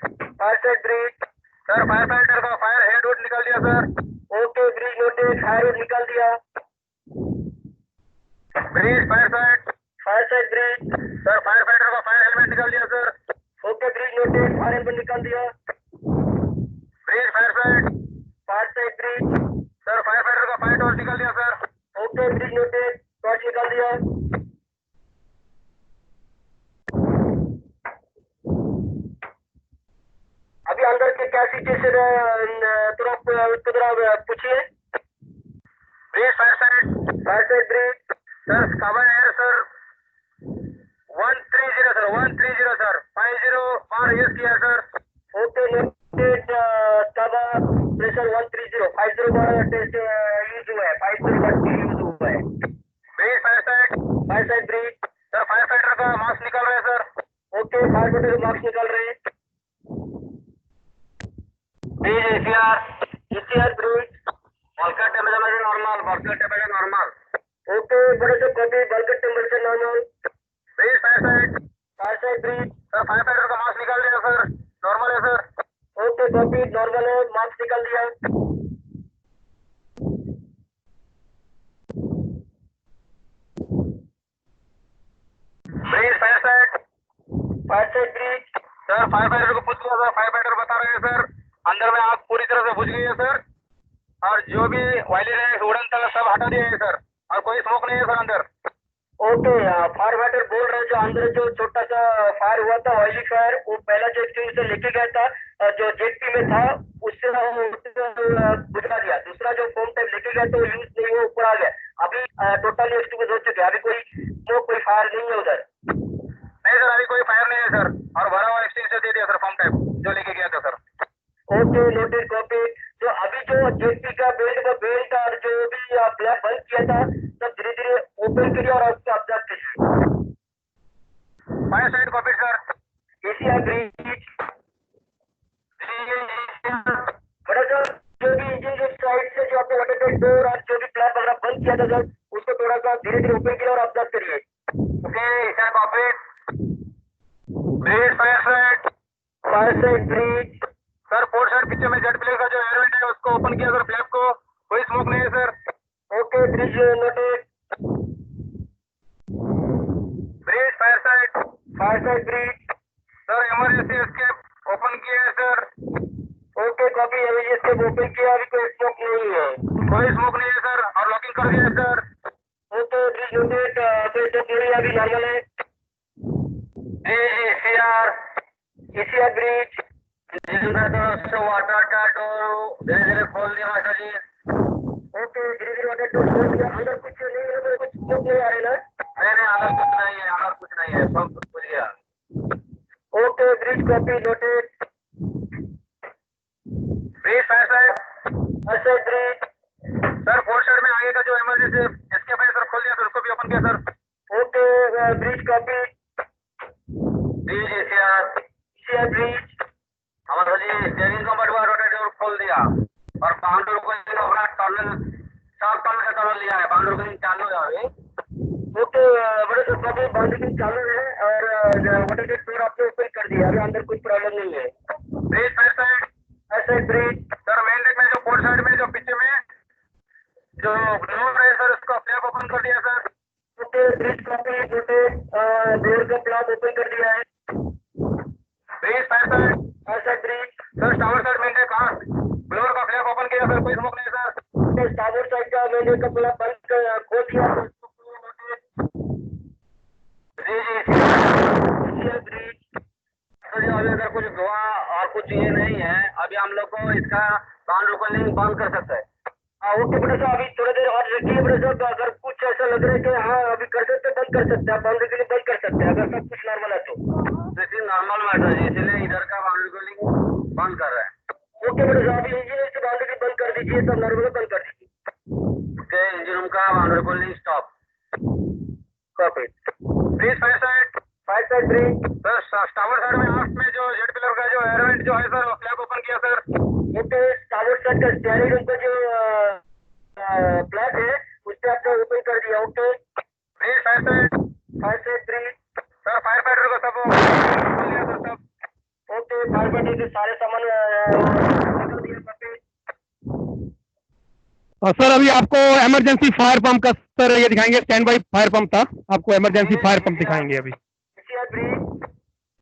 bridge. Sir fire fighter का fire head root निकल दिया sir. Okay bridge noted. Fire root निकाल दिया। Bridge fire side bridge. Sir fire fighter का फायर हेलमेट निकल दिया sir. Okay bridge noted. Fire helmet निकाल दिया। Bridge fire side bridge. Sir fire fighter का फायर टॉर्च निकल दिया sir. Okay bridge noted. Torch निकाल दिया। अभी अंदर के क्या सिचुएशन है थोड़ा पूछिए। Bridge fire side bridge. Sir cover air sir 130 sir 130 sir 50 बार यूज किया sir. Okay noted. Cover pressure 130 50 बार टेस्ट यूज हुआ है। 50 बार यूज हुआ है। Bridge fire side bridge. Sir fire fighter का मास्क निकल रहा है सर। ओके फायर फाइटर के मार्क्स निकाल रहे हैं। Bridge ECR bridge. Bulkhead temperature normal. Okay बड़े से copy. Bulk temperature normal. Bridge fire side bridge. Sir fire fighter का मास्क निकाल दिया सर नॉर्मल है सर। ओके कॉपी नॉर्मल है। मार्क्स निकाल दिया। Bridge fire side bridge. Sir fire fighter को पूछ लिया सर। फायर फाइटर बता रहे हैं सर अंदर में आग पूरी तरह से बुझ गई है सर और जो भी वायलेट है उड़न तक सब हटा दिया है सर और कोई स्मोक नहीं है सर अंदर। ओके, फायर फाइटर बोल रहे हैं जो अंदर जो छोटा सा फायर हुआ था, ऑयली फायर, वो पहला जो एक्सटिंग्विशर लेके गया था जो जेटी में था, उससे वो बुझा दिया। दूसरा जो फोम टाइप लेके गया तो यूज नहीं हुआ, ऊपर आ गया। अभी टोटली एक्सटिंग्विश हो चुके हैं, अभी कोई स्मोक, कोई फायर नहीं है उधर। नहीं सर, अभी कोई फायर नहीं है सर, और भरा हुआ एक्सटिंग्विशर दे दिया सर, फॉर्म टाइप जो लेके गया था सर। Okay, noted, copy. तो अभी जो जेटी का बेल्ट और जो भी फ्लैप बंद किया था, सब धीरे धीरे ओपन करिए और उसको ऑब्जर्व कीजिए। Fire side copy sir. Asia bridge, बड़ा सर, जो भी इंजन जो साइड से जो आपने वाटर टाइट डोर और जो भी फ्लैप वगैरह बंद किया था सर, उसको थोड़ा सा धीरे धीरे ओपन किया और ऑब्जर्व करिए। Okay sir, copy. Bridge fire side bridge sir, port side पीछे में जेट प्लेयर का जो एयर वेंट है उसको ओपन किया सर, फ्लैप को, कोई स्मोक नहीं है sir. Okay, bridge noted. Bridge fire side bridge sir, emergency escape open किया है सर। Okay, copy. अभी इसके ओपन किया, अभी कोई स्मोक नहीं है, कोई स्मोक नहीं है सर, और लॉकिंग कर दिया है सर। Okay, bridge noted. कोई स्मोक नहीं है, अभी नॉर्मल है। एशिया ब्रिज वाटर का डोर धीरे धीरे खोल दिया मास्टर जी। ओके, धीरे धीरे वाटर डोर खोल दिया। अंदर कुछ नहीं है, तो कुछ स्मोक नहीं आ रहे ना? नहीं अंदर कुछ नहीं है, अंदर कुछ नहीं है, सब कुछ खुल गया। Okay, bridge copy noted. Bridge fire side bridge sir, fourth side में आगे का जो इमरजेंसी एस्केप है सर, खोल दिया सर, उसको भी ओपन किया sir. Okay, bridge copy. Bridge Asia bridge हमारा जी स्टीयरिंग कंपार्टमेंट रोटेट डोर खोल दिया, और बाउंड्री को अपना टर्नल 4 टर्न का टर्नल लिया है, बाउंड्री को चालू है अभी। ओके, बड़े सर, कॉपी। बाउंड्री चालू है और वाटर गेट डोर आपने ओपन कर दिया, अभी अंदर कुछ प्रॉब्लम नहीं है। Bridge fire side bridge sir, main deck में जो फोर्थ साइड में जो पीछे में जो डोर है सर, उसका फ्लैप ओपन कर दिया sir. Okay, bridge copy noted. Door का फ्लैप ओपन कर दिया है। Bridge fire side bridge sir, tower side main deck कहाँ फ्लोर का फ्लैप ओपन किया सर, कोई स्मोक नहीं सर। टावर साइड का मैंने का फ्लैप बंद खोल दिया। ब्रिज सर जी, अभी अगर कुछ धुआं और कुछ ये नहीं है, अभी हम लोग को इसका बाउंड्री को लिंक बंद कर सकते हैं। ओके बड़े साहब, अभी थोड़ी देर और रखिए बड़े साहब। अगर कुछ ऐसा लग रहा है कि हाँ अभी कर सकते, बंद कर सकते हैं, बाउंड्री के लिए बंद कर सकते हैं, अगर सब कुछ नॉर्मल है तो। दिस इज नॉर्मल मैटर जी, इसलिए इधर का बाउंड्री को लिंक बंद कर रहे हैं। ओके बड़े साहब, इंजन से बाउंड्री बंद कर दीजिए, सब नॉर्मल बंद कर दीजिए। ओके, इंजन रूम का बाउंड्री को link stop. Copy. Bridge fire side bridge sir, tower side में आफ में जो जेट पिलर का जो एयर वेंट जो है सर, फ्लैप ओपन किया सर। ओके, टावर साइड का स्टीयरिंग रूम का जो फ्लैप है उससे आपने ओपन कर दिया। Okay, bridge fire side bridge sir, fire fighter को सब खोल दिया सर सब। ओके, फायर फाइटर के सारे सामान निकल दिया। सर अभी आपको इमरजेंसी फायर पंप का सर ये दिखाएंगे, स्टैंड बाई फायर पंप था, आपको इमरजेंसी फायर पंप दिखाएंगे अभी। ब्रिज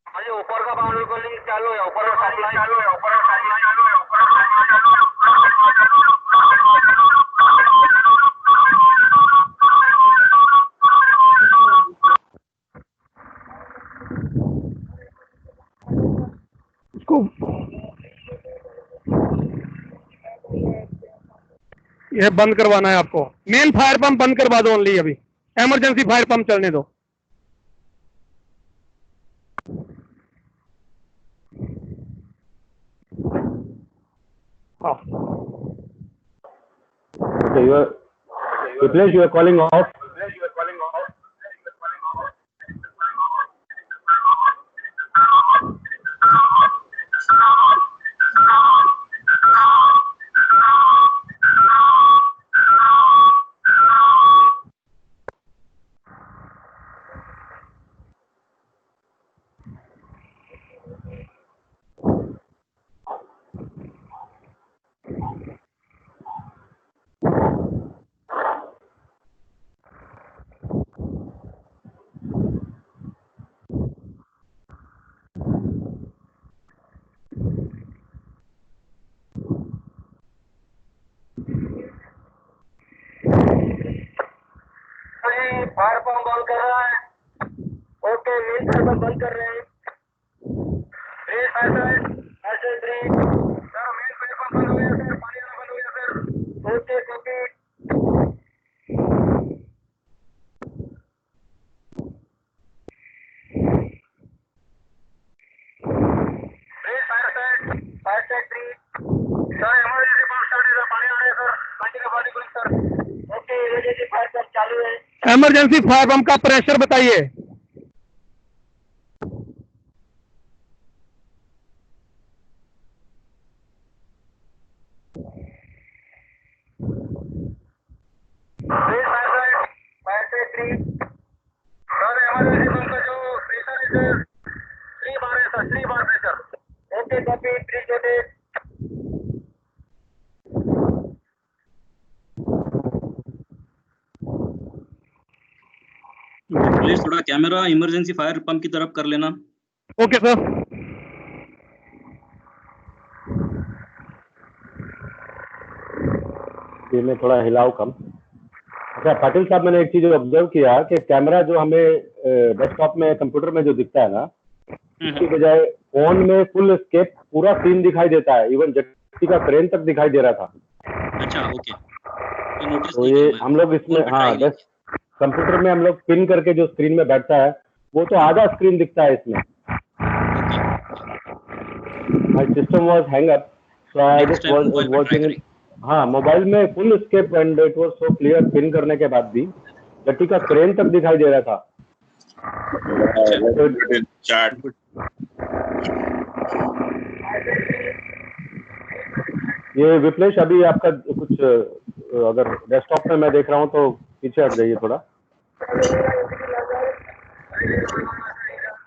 हाँ जी, ऊपर का बाउंड्री को लिंक चालू है, ऊपर का सप्लाई चालू है, ऊपर का सप्लाई चालू है, ऊपर का इसको ये बंद करवाना है आपको, मेन फायर पंप बंद करवा दो ओनली, अभी इमरजेंसी फायर पंप चलने दो। हाँ, Okay, replace you are calling off. Fire pump on कर रहा है। ओके, मेन फायर पंप बंद कर रहे हैं। Please fire side 3। Sir main fire pump बंद हो गया सर, पानी आना बंद हो गया sir. Okay, copy. Please fire side 3। Sir emergency pump start है सर, पानी आ रहा है सर, कंटिन्यू पानी cooling sir. Okay, emergency fire pump चालू है। इमरजेंसी फायर पंप का प्रेशर बताइए। Please fire side 3। Sir emergency pump का जो प्रेशर है सर 3 बार है sir, 3 bar pressure. Okay, copy. Please notice. Please थोड़ा कैमरा इमरजेंसी फायर पंप की तरफ कर लेना। Okay sir. ये में थोड़ा हिलाव कम। अच्छा पाटिल साहब, मैंने एक चीज ऑब्जर्व किया कि कैमरा जो हमें डेस्कटॉप में कंप्यूटर में जो दिखता है ना, इसकी बजाय फोन में फुल स्केप पूरा सीन दिखाई देता है, इवन जेट्टी का क्रेन तक दिखाई दे रहा था। अच्छा ओके, ये नोटिस तो नहीं ये किया मैं। हम लोग इसमें फोन पे हाँ try नहीं डेस्क कंप्यूटर में हम लोग पिन करके जो स्क्रीन में बैठता है वो तो आधा स्क्रीन दिखता है इसमें। My system was hang up, so I next just time mobile पे ट्राई वाचिंग। करेंगे। हाँ, मोबाइल में full scape and it was so clear, pin करने के बाद भी जेट्टी का क्रेन तक दिखाई दे रहा था। chat. ये विप्लेश, अभी आपका कुछ अगर डेस्कटॉप में मैं देख रहा हूँ तो पीछे हट जाइए थोड़ा।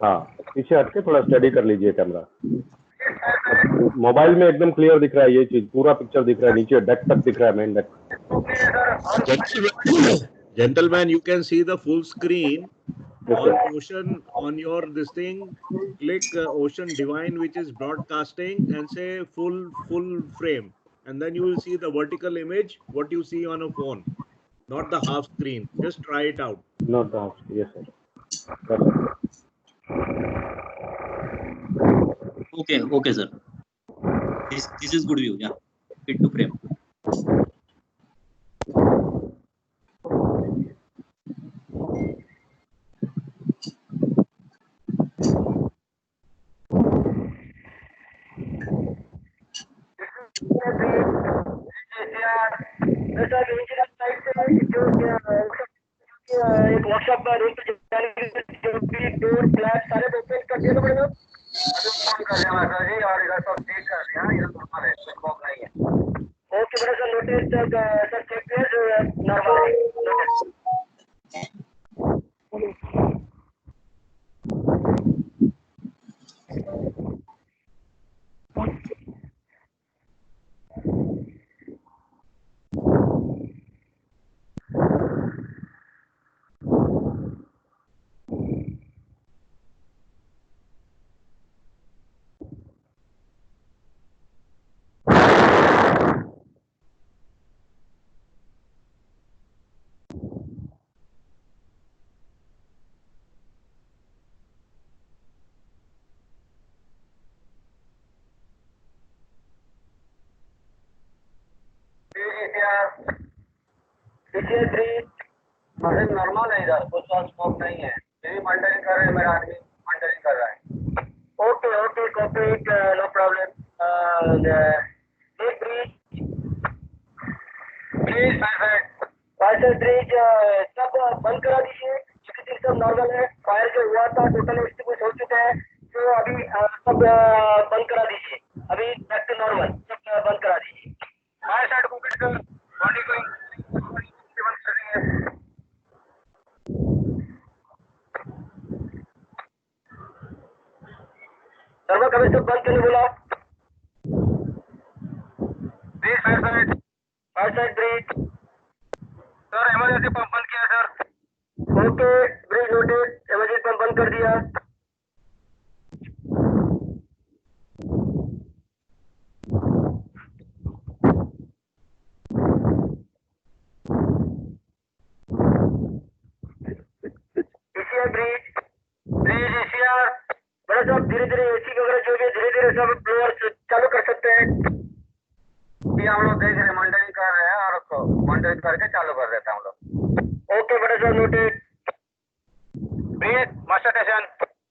हाँ, पीछे हट के थोड़ा स्टडी कर लीजिए कैमरा। मोबाइल में एकदम क्लियर दिख रहा है, ये चीज पूरा पिक्चर दिख रहा है, नीचे डेक तक दिख रहा है, main deck. Gentlemen, you can see the full screen Yes, on sir. Ocean on your this thing. Click Ocean Divine, which is broadcasting, and say full frame, and then you will see the vertical image what you see on a phone, not the half screen. Just try it out. Not the half. Yes, sir. Perfect. Okay sir, this is good view, yeah, fit to frame. एक workshop में room पे जाने के लिए जो भी door flat सारे open कर दिए तो पड़ेगा। अभी फोन कर दिया सर जी, और इधर सब चेक कर दिया, इधर नॉर्मल है, कुछ प्रॉब्लम नहीं है। ओके बड़ा सर, नोटिस सर चेक किया नॉर्मल है नोटिस। पीछे 3 अरे नॉर्मल है, इधर कुछ और स्मोक नहीं है। यही मॉनिटरिंग कर रहे हैं, मेरा आदमी मॉनिटरिंग कर रहा है। Okay okay, copy, no problem. Please fire bridge सब बंद करा दीजिए, स्थिति सब नॉर्मल है। फायर जो हुआ था टोटल एक्सटिंग्विश हो चुका है, तो अभी सब बंद करा दीजिए। अभी बैक टू नॉर्मल, सब बंद करा दीजिए। फायर साइड को किट कर बॉडी को बंद कर देंगे। सर्वर कभी सब बंद करने बोला। Please fire side bridge. Sir emergency pump बंद किया sir. Okay, bridge noted, emergency pump बंद कर दिया। कर रहे हैं और मॉनिटरिंग करके चालू कर देते हैं हम लोग। ओके बड़ा sir, noted. Bridge master station.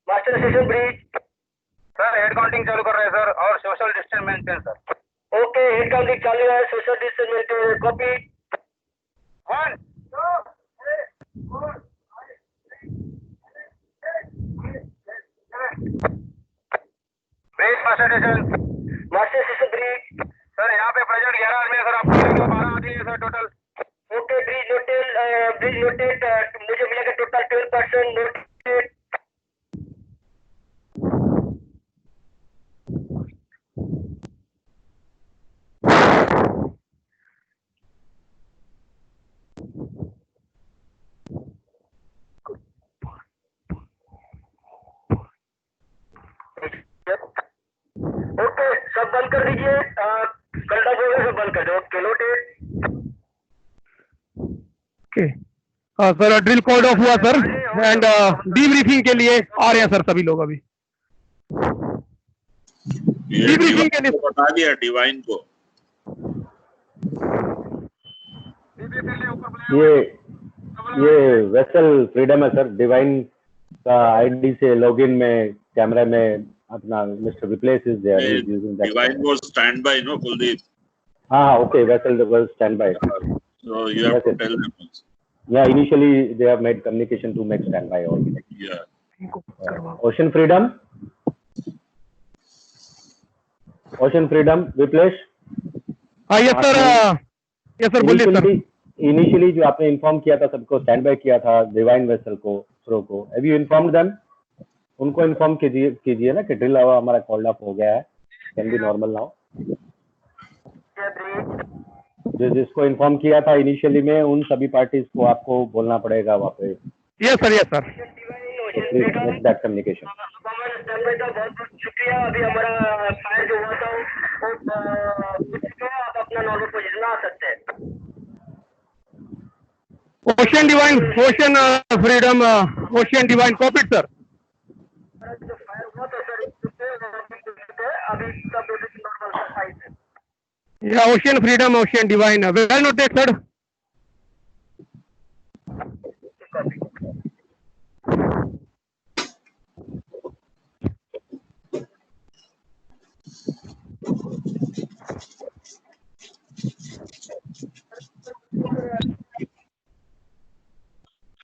Master station bridge. Sir head counting चालू कर रहे हैं सर और social distance maintain sir. Okay, head counting चालू है, social distance maintain. Copy. 1 2 3 4 bridge master station. Master station bridge. Sir यहाँ पे प्रेजेंट 11 आदमी है सर, आपको 12 आदमी है sir total. Okay, bridge noted. Bridge noted. मुझे मिलेगा टोटल 12% नोटेड। ओके, सब बंद कर दीजिए। कल्टा बोल रहे सब बंद कर दो। Okay, noted. Okay sir, drill code of हुआ सर, एंड डीब्रीफिंग के लिए आ रहे हैं सर सभी लोग अभी। ये डीब्रीफिंग के लिए डिवाइन को बता दिया, डिवाइन को। ये वेसल फ्रीडम है सर, डिवाइन का आईडी से लॉगिन में कैमरा में अपना mister replace is there, he is using that. Divine was stand by, no, Kuldeep? हाँ, okay, vessel was stand by. So you have to tell them also. Yeah, initially they have made communication to make standby also. Yeah. Ocean Freedom, Viplesh। हाँ yes sir, बोलिए sir. Initially जो आपने inform किया था सबको, stand by किया था divine vessel को, स्रो को, हैव यू इन्फॉर्म्ड देम? उनको इन्फॉर्म कीजिए ना कि ड्रिल हमारा कॉल्ड ऑफ हो गया है, कैन बी नॉर्मल नाउ। जिसको इन्फॉर्म किया था इनिशियली में, उन सभी पार्टीज को आपको बोलना पड़ेगा वहाँ पे। Yes sir. Please make that communication. बहुत शुक्रिया। अभी हमारा फायर जो हुआ था वो आप अपना नॉर्मल पोजीशन आ सकते हैं। Ocean divine, ocean freedom, ocean divine, copy sir. जो फायर हुआ था सर, अभी सब नॉर्मल फाइव है। या ocean freedom, ocean divine, well noted sir.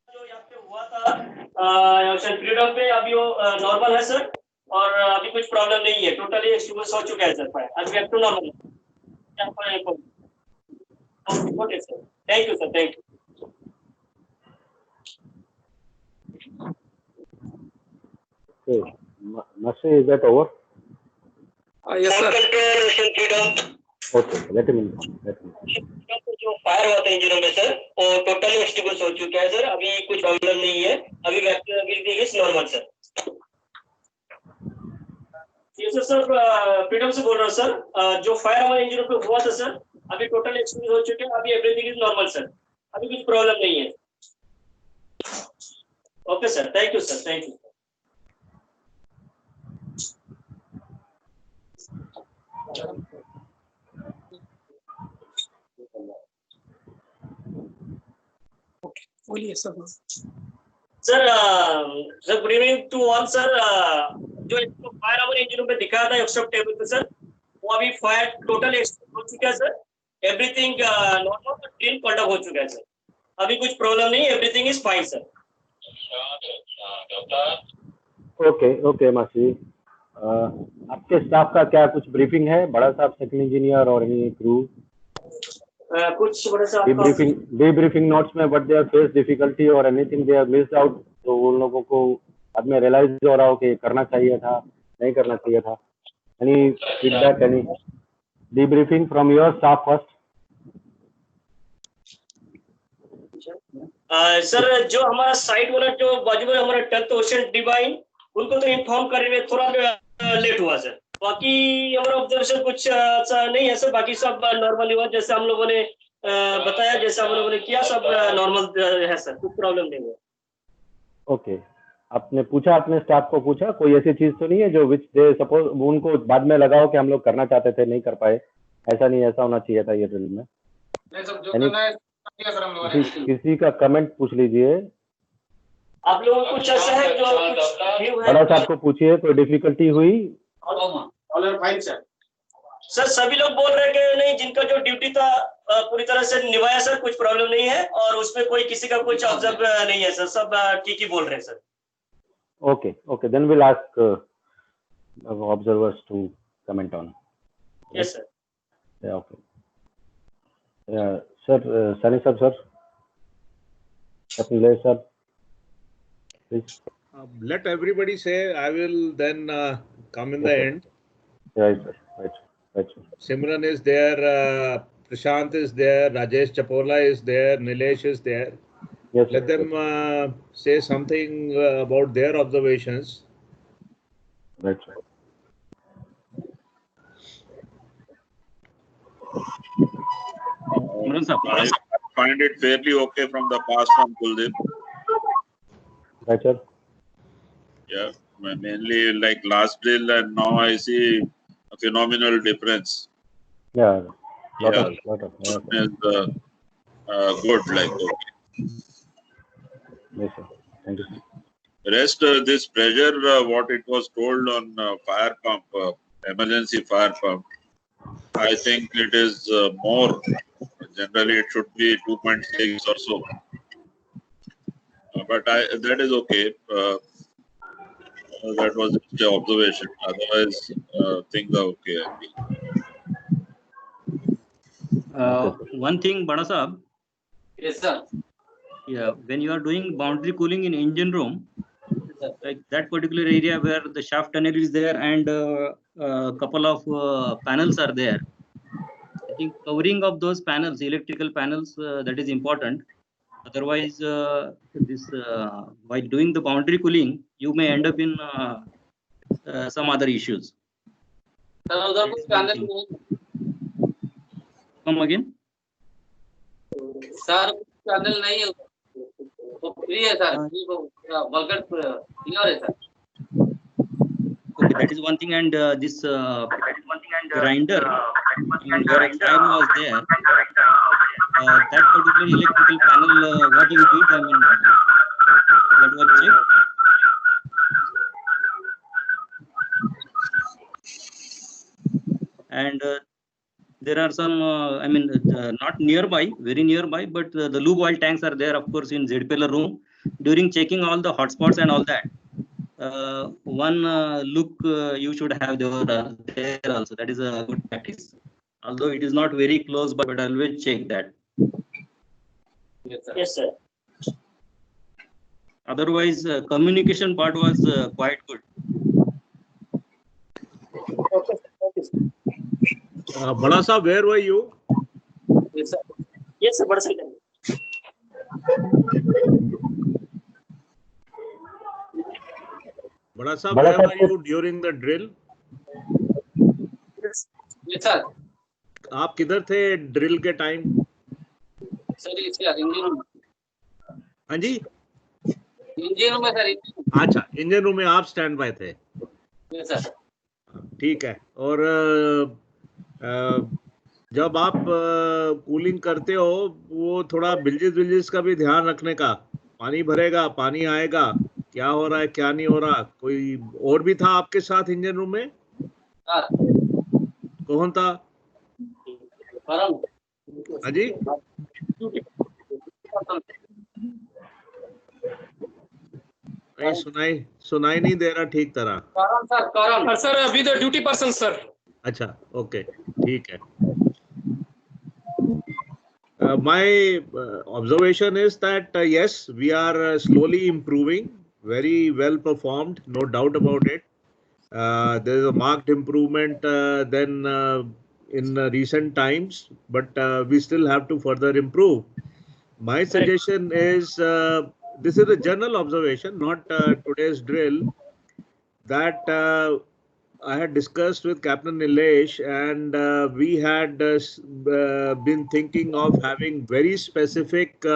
जो यहाँ पे हुआ था ओशन फ्रीडम पे, अभी वो नॉर्मल है सर, और अभी कुछ प्रॉब्लम नहीं है, टोटली एक्सट्रीब्यूट हो चुका है सर फायर, अभी बैक टू नॉर्मल है। Okay sir, thank you sir, thank you. Okay, Master, is that over? Yes sir. Control Ocean Freedom। Okay, let him inform. जो फायर हुआ था इंजनों में सर, वो टोटली एक्सटिंग्विश हो चुका है सर, अभी कुछ प्रॉब्लम नहीं है, अभी एवरीथिंग इज नॉर्मल सर। ये सर फ्रीडम से बोल रहा हूँ सर, जो फायर हमारे इंजनों पे हुआ था सर, अभी टोटल एक्सटिंग्विश हो चुके हैं, अभी एवरीथिंग इज नॉर्मल सर, अभी कुछ प्रॉब्लम नहीं है। Okay sir, thank you sir, thank you. बोलिए सर। Sir good evening to all sir. जो फायर हमारे इंजनों पे दिखाया था एक्सट्रा टेबल पे सर, वो अभी फायर टोटल हो चुका है सर, everything normal, drill called off हो चुका है सर, अभी कुछ प्रॉब्लम नहीं, everything is fine sir. Okay master ji, आपके स्टाफ का क्या कुछ ब्रीफिंग है, बड़ा साहब, सेकंड इंजीनियर और एनी क्रू? कुछ बड़ा सा debriefing notes में what they have faced difficulty or anything they have missed out, तो उन लोगों को बाद में रियलाइज हो रहा हो कि करना चाहिए था, नहीं करना चाहिए था। Any feedback, any debriefing from your staff first? Sir जो हमारा साइट वाला जो बाजू में हमारा 10th ओशन डिवाइन, उनको तो इन्फॉर्म करने में थोड़ा लेट हुआ सर, बाकी हमारा ऑब्जर्वेशन कुछ अच्छा नहीं है सर, बाकी सब नॉर्मल हुआ, जैसे हम लोगों ने बताया, जैसे हम लोगों ने किया, सब नॉर्मल है सर, कुछ प्रॉब्लम नहीं है। ओके, आपने पूछा, अपने स्टाफ को पूछा, कोई ऐसी चीज तो नहीं है जो विच दे सपोज उनको बाद में लगाओ कि हम लोग करना चाहते थे नहीं कर पाए, ऐसा नहीं, ऐसा होना चाहिए था ये ड्रिल में? किसी का कमेंट पूछ लीजिए। आप लोगों को कुछ ऐसा है जो कुछ view है? बड़ा साहब को पूछिए, कोई डिफिकल्टी हुई? सर सभी लोग बोल रहे हैं कि नहीं, जिनका जो ड्यूटी था पूरी तरह से निभाया सर, कुछ प्रॉब्लम नहीं है और उसमें कोई किसी का कुछ ऑब्जर्व नहीं है सर, सब ठीक ही बोल रहे हैं sir. Okay, okay. Then we'll ask observers to comment on. Yes sir. Yeah, okay. Yeah, sir, Sani sir, Captain Lay sir, please. Let everybody say. I will then come in the Yes, sir. end. Right, sir. Right, sir. Simran is there, Prashant is there, Rajesh Chapola is there, Nilesh is there. Yes, Let sir. them say something about their observations. Right, sir. I find it fairly okay from the past from Kuldeep. Right, sir. Yeah, mainly like last drill and now I see a phenomenal difference. Yeah, lot Yeah. of. Yeah, sir. Is good, like okay. Yes, sir. Thank you, sir. Rest this pressure, what it was told on fire pump, emergency fire pump. I think it is more. Generally, it should be 2.6 or so. But that is okay. That was just an observation. Otherwise, things are okay, I think. One thing, Bada Sahab. Yes, sir. Yeah, when you are doing boundary cooling in engine room, like that particular area where the shaft tunnel is there and a couple of panels are there. I think covering of those panels, electrical panels, that is important. Otherwise, while doing the boundary cooling, you may end up in some other issues. Sir उधर कुछ panel नहीं Come again? Sir, कुछ panel नहीं है, वो free है sir, बल्कि clear है sir. Okay, that is one thing, and this grinder, and where fire was there, that particular electrical panel, what you did, I mean, that was checked. And there are some, I mean, not nearby, very nearby, but the lube oil tanks are there, of course, in ZPLR room. During checking all the hotspots and all that, one look you should have there also. That is a good practice. Although it is not very close, but always check that. Yes sir. Otherwise, communication part was quite good. Okay, sir. Bada Sahab, where were you? Yes sir. Yes sir, Bada sir. Bada Sahab, Bada where Sahab, were you during the drill? Yes sir. आप किधर थे drill के time? Sir इसके engine room. हाँ जी, engine room में sir. अच्छा, engine room में आप स्टैंड बाय थे। Yes sir. ठीक है। और जब आप कूलिंग करते हो, वो थोड़ा बिल्जिस का भी ध्यान रखने का। पानी भरेगा, पानी आएगा, क्या हो रहा है क्या नहीं हो रहा। कोई और भी था आपके साथ इंजन रूम में? कौन था? हाँ जी, सुनाई नहीं दे रहा ठीक तरह। सर अभी द ड्यूटी पर्सन सर। अच्छा, ओके, ठीक है। My observation is that yes, we are slowly improving, very well performed, no doubt about it. There is a marked improvement than in recent times, but we still have to further improve. My suggestion is, this is a general observation, not today's drill, that I had discussed with Captain Nilesh, and we had been thinking of having very specific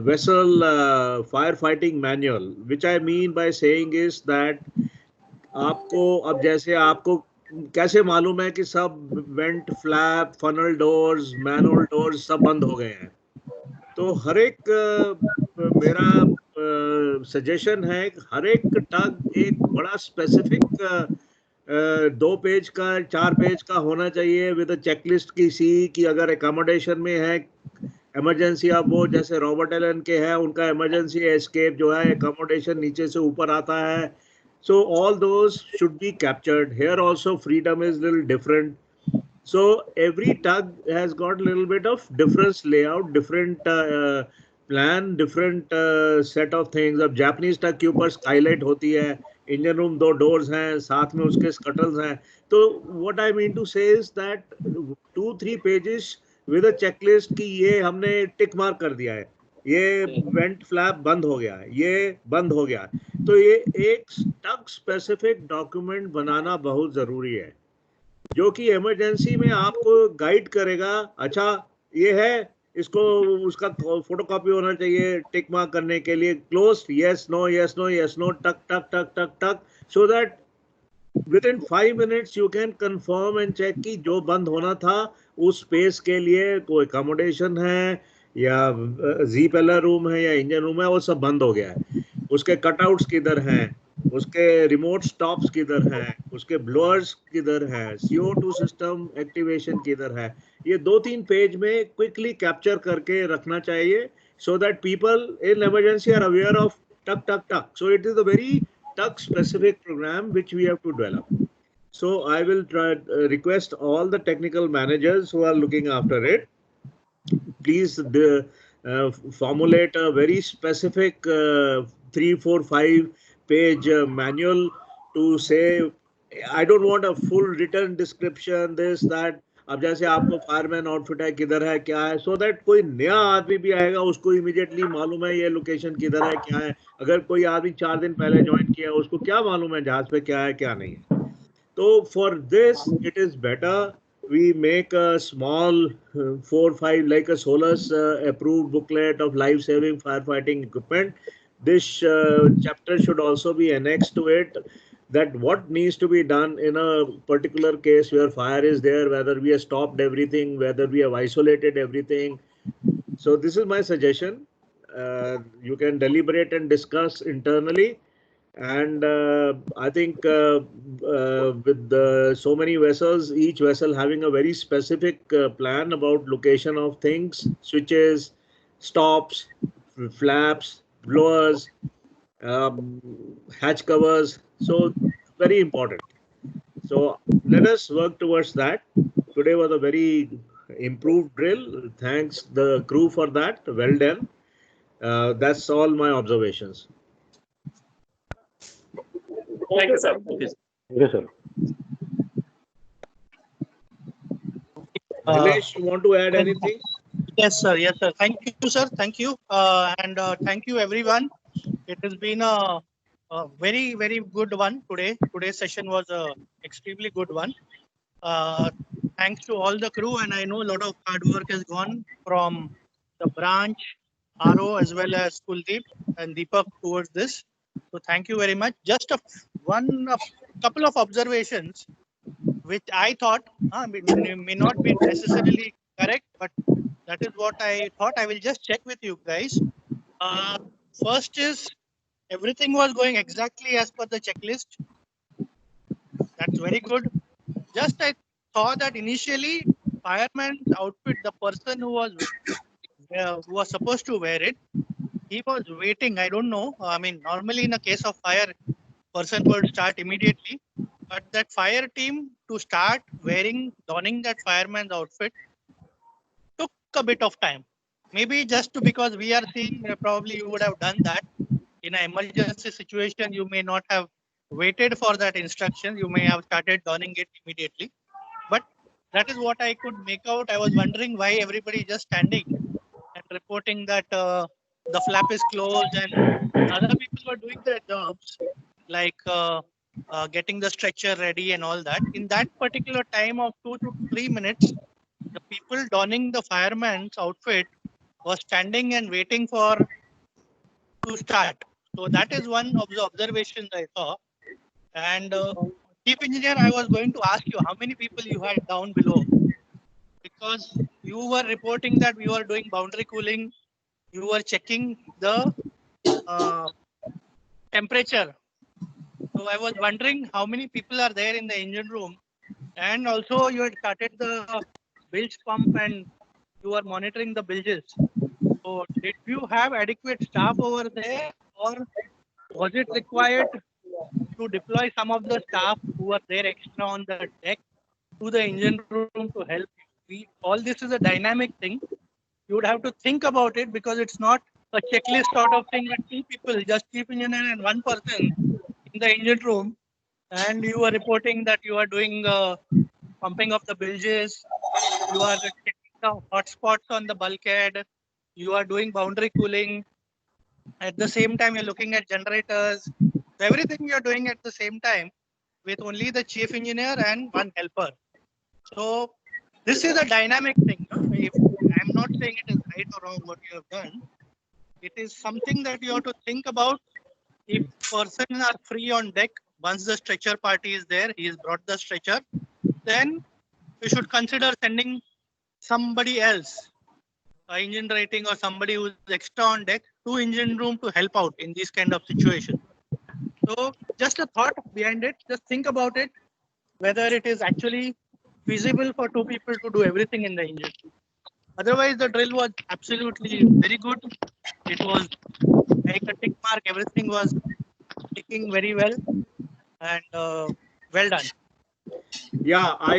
vessel firefighting manual. Which I mean by saying is that आपको अब जैसे आपको कैसे मालूम है कि सब went flap, funnel doors, manhole doors सब बंद हो गए हैं? तो हर एक मेरा सजेशन है, हर एक टग एक बड़ा स्पेसिफिक 2 पेज का, 4 पेज का होना चाहिए विद अ चेकलिस्ट की सी, कि अगर एकोमोडेशन में है इमरजेंसी, अब वो जैसे रॉबर्ट एलन के है, उनका इमरजेंसी एस्केप जो है, एकोमोडेशन नीचे से ऊपर आता है. So all those should be captured. Here also freedom is little different. So every tug has got a little bit of different layout, different plan, different set of things. अब Japanese tug के ऊपर skylight होती है, engine room 2 doors हैं, साथ में उसके scuttles हैं. तो what I mean to say is that 2-3 pages with a checklist कि ये हमने tick mark कर दिया है, ये वेंट फ्लैप बंद हो गया है, ये बंद हो गया है. तो ये एक टग स्पेसिफिक डॉक्यूमेंट बनाना बहुत जरूरी है, जो कि इमरजेंसी में आपको गाइड करेगा. अच्छा ये है, इसको उसका फोटोकॉपी होना चाहिए टिक मार्क करने के लिए, close, yes no yes no yes no, टक टक टक टक टक, so that within 5 minutes you can confirm and check कि जो बंद होना था उस स्पेस के लिए कोई अकोमोडेशन है या जी पेलर रूम है या इंजन रूम है, वो सब बंद हो गया है. उसके कटआउट्स किधर हैं, उसके रिमोट स्टॉप्स किधर हैं, उसके ब्लोअर्स किधर हैं, CO2 सिस्टम एक्टिवेशन किधर है. ये 2-3 पेज में क्विकली कैप्चर करके रखना चाहिए, so that people in emergency are aware of tuck tuck tuck. So it is a very tug specific program which we have to develop. So I will try request all the technical managers who are looking after it, please formulate a very specific 3-4-5 page manual to say, I don't want a full written description, this that. अब जैसे आपको fireman outfit है, किधर है क्या है, so that कोई नया आदमी भी आएगा उसको इमीडिएटली मालूम है ये लोकेशन किधर है क्या है. अगर कोई आदमी 4 दिन पहले ज्वाइन किया, उसको क्या मालूम है जहाज पे क्या है क्या नहीं है. तो for this it is better we make a small 4-5 like a SOLAS approved booklet of life saving firefighting equipment. This chapter should also be annexed to it, that what needs to be done in a particular case where fire is there, whether we have stopped everything, whether we have isolated everything. So this is my suggestion. You can deliberate and discuss internally. And I think with so many vessels, each vessel having a very specific plan about location of things, switches, stops, flaps, blowers, hatch covers. So very important. So let us work towards that. Today was a very improved drill. Thanks the crew for that. Well done. That's all my observations. Thank you, sir. Yes, sir. Nilesh, you want to add anything? Yes, sir. Yes, sir. Thank you, sir. Thank you. And thank you, everyone. It has been a very, very good one today. Today's session was a extremely good one. Thanks to all the crew, and I know a lot of hard work has gone from the branch, RO, as well as Kuldeep and Deepak towards this. So thank you very much. Just a couple of observations, which I thought may not be necessarily correct, but that is what I thought. I will just check with you guys. First is, everything was going exactly as per the checklist. That's very good. Just I saw that initially fireman's outfit, the person who was supposed to wear it, he was waiting. I don't know. I mean, normally in a case of fire, person would start immediately, but that fire team to start donning that fireman's outfit took a bit of time. Maybe just because we are seeing, probably you would have done that. In an emergency situation, you may not have waited for that instruction. You may have started donning it immediately. But that is what I could make out. I was wondering why everybody is just standing and reporting that the flap is closed, and other people were doing their jobs, like getting the stretcher ready and all that. In that particular time of 2 to 3 minutes, the people donning the fireman's outfit was standing and waiting to start. So that is one of the observations I saw. And Chief Engineer, I was going to ask you how many people you had down below, because you were reporting that we were doing boundary cooling, you were checking the temperature. So I was wondering how many people are there in the engine room, and also you had started the bilge pump and you were monitoring the bilges. So did you have adequate staff over there, or was it required to deploy some of the staff who were there extra on the deck to the engine room to help you? All this is a dynamic thing. You would have to think about it, because it's not a checklist sort of thing with two people, just chief engineer and one person in the engine room, and you are reporting that you are doing pumping of the bilges, you are checking the hotspots on the bulkhead, you are doing boundary cooling. At the same time, you're looking at generators. Everything you're doing at the same time with only the chief engineer and one helper. So this is a dynamic thing. No? I'm not saying it is right or wrong what you have done. It is something that you have to think about. If persons are free on deck, once the stretcher party is there, he has brought the stretcher, then you should consider sending somebody else, engine rating or somebody who is extra on deck, to engine room to help out in these kind of situations. So just a thought behind it, just think about it, whether it is actually feasible for two people to do everything in the engine. Otherwise, the drill was absolutely very good. It was like a tick mark. Everything was ticking very well, and well done. Yeah, I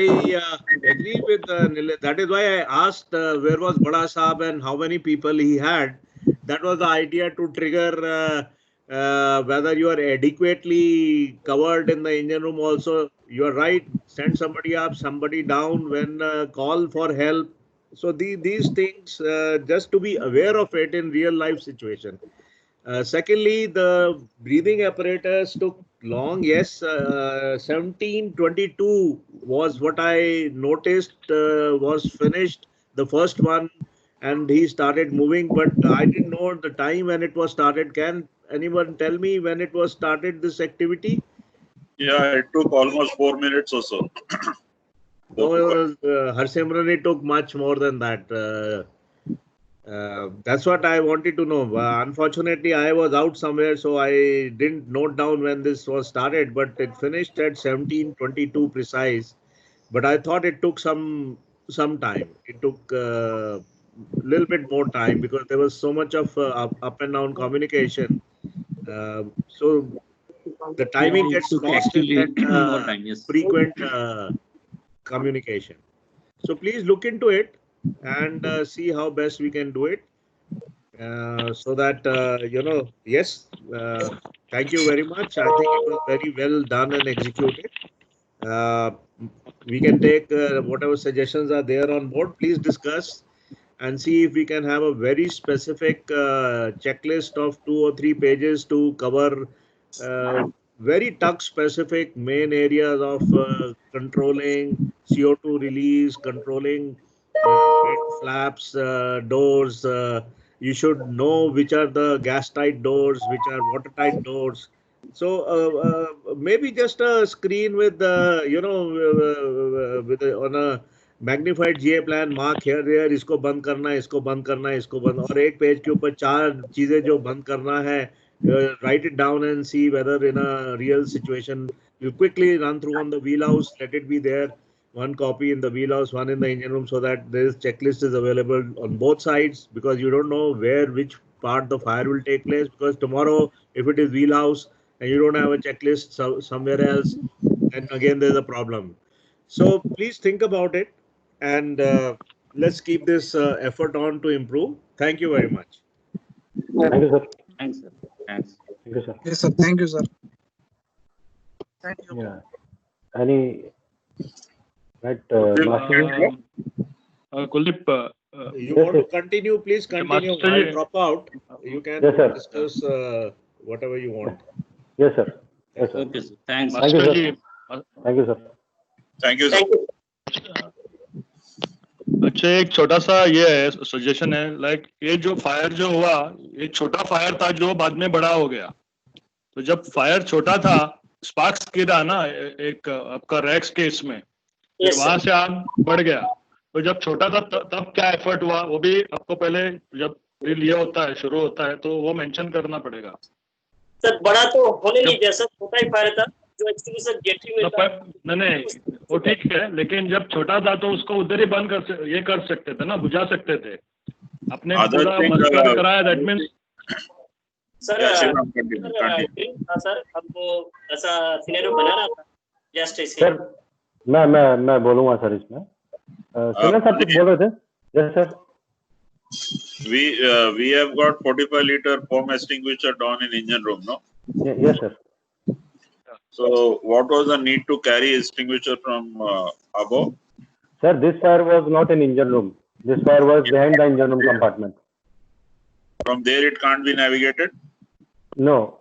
agree with Nilesh. That is why I asked where was Bada Saab and how many people he had. That was the idea, to trigger whether you are adequately covered in the engine room also. You are right. Send somebody up, somebody down when call for help. So these things, just to be aware of it in real life situation. Secondly, the breathing apparatus took long. Yes, 1722 was what I noticed was finished, the first one, and he started moving, but I didn't know the time when it was started. Can anyone tell me when it was started, this activity? Yeah, it took almost 4 minutes or so. No, Harsimran, it took much more than that. That's what I wanted to know. Unfortunately, I was out somewhere, so I didn't note down when this was started, but it finished at 17:22 precise. But I thought it took some time. It took a little bit more time because there was so much of up and down communication. So the timing gets lost in that frequent communication. So please look into it and see how best we can do it, so that yes, thank you very much. I think it was very well done and executed. We can take whatever suggestions are there on board. Please discuss and see if we can have a very specific checklist of 2 or 3 pages to cover very tug specific main areas of controlling CO2 release, controlling flaps, doors. You should know which are the gas tight doors, which are watertight doors. So maybe just a screen with on a magnified GA plan mark here there, इसको बंद करना है, इसको बंद करना है, इसको बंद, और एक पेज के ऊपर 4 चीजें जो बंद करना है, write it down and see whether in a real situation you quickly run through on the wheelhouse, let it be there, one copy in the wheelhouse, one in the engine room, so that this checklist is available on both sides, because you don't know which part the fire will take place, because tomorrow if it is wheelhouse and you don't have a checklist somewhere else, then again there's a problem. So please think about it, and let's keep this effort on to improve. Thank you very much. Thank you, sir. Thanks, sir. Thanks. Thank you, sir. Yes, sir. Thank you, sir. Thank you. Yeah. Any right, Master? Kuldeep, You want to continue? Please continue. Master, I'll drop out. You can discuss whatever you want. Yes, sir. Yes, sir. Okay, sir. Thanks. Thank you, sir. Thank you, sir. Thank you, sir. अच्छा, एक छोटा सा ये है, suggestion है, like ये जो fire जो हुआ, ये छोटा फायर था जो बाद में बड़ा हो गया। तो जब फायर छोटा था स्पार्क्स गिरा ना एक आपका रैक्स के इसमें, फिर Yes, वहां से आग बढ़ गया, तो जब छोटा था तब क्या एफर्ट हुआ वो भी आपको पहले जब ड्रिल ये होता है शुरू होता है तो वो मेंशन करना पड़ेगा। सर बड़ा तो होने नहीं दिया सर, छोटा ही फायर था जो एक्चुअली सर गेटरी में था। नहीं वो ठीक है, लेकिन जब छोटा था तो उसको उधर ही बंद ये कर सकते थे ना, बुझा सकते थे। आपने Other पूरा thing, मस्टर कराया, that means sir Yeah, Shivam, continue, continue. Drill था सर, हमको ऐसा सिनेरियो बनाना था जस्ट ऐसे। सर मैं बोलूंगा सर इसमें। सुना सर कुछ बोल रहे थे? Yes sir. We have got 45-liter foam extinguisher down in engine room, no? Yes sir. So what was the need to carry extinguisher from above? Sir, this fire was not in engine room. This fire was behind the engine room compartment. From there it can't be navigated? No.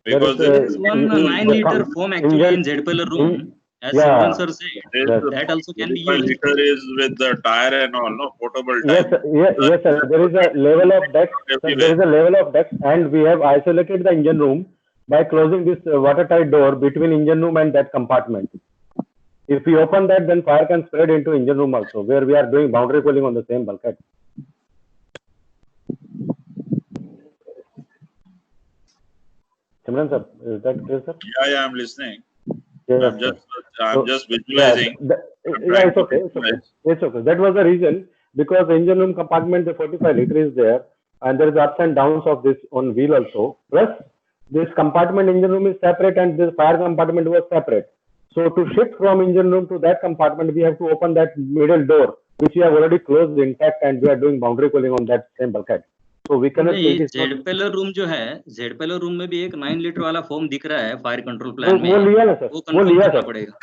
Because there is one 9-liter foam actually in ZPL room. As Simran sir said, that also can be used. Liter is with the tire and all, no? Portable tire. Yes, yes sir. There is a level of depth. Sir, there is a level of depth, and we have isolated the engine room by closing this watertight door between engine room and that compartment. If we open that, then fire can spread into engine room also, where we are doing boundary cooling on the same bulkhead. Simran sir, is that clear, sir? Yeah, I'm listening. Yes, I'm just visualizing. Yeah, it's okay. It's okay. That was the reason, because the engine room compartment, the 45-liter is there, and there is ups and downs of this on wheel also. Plus, this compartment engine room is separate, and this fire compartment was separate. So to shift from engine room to that compartment, we have to open that middle door, which we have already closed intact, and we are doing boundary cooling on that same bulkhead. So we cannot. ये ZPL room जो है, ZPL room में भी एक 9 litre वाला foam दिख रहा है फायर कंट्रोल प्लान में। वो लिया ना सर, वो लिया सर पड़ेगा।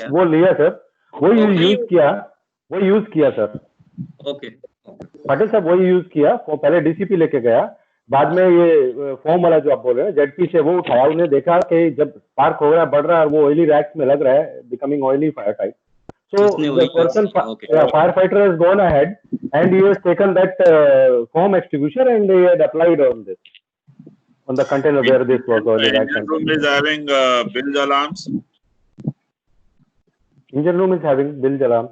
वो लिया सर, वो यूज किया सर। ओके पाटिल साहब वही यूज किया। वो पहले डीसीपी लेके गया, बाद में ये फॉर्म वाला जो आप बोल रहे हैं जेडपी से वो उठाया, उन्हें देखा कि जब स्पार्क हो रहा है, बढ़ रहा है, वो ऑयली रैक्स में लग रहा है, becoming oily fire type. So the person, firefighter has gone ahead and he has taken that foam extinguisher and he had applied on this, on the container where this was already. Engine room is having bilge alarms. Engine room is having bilge alarm.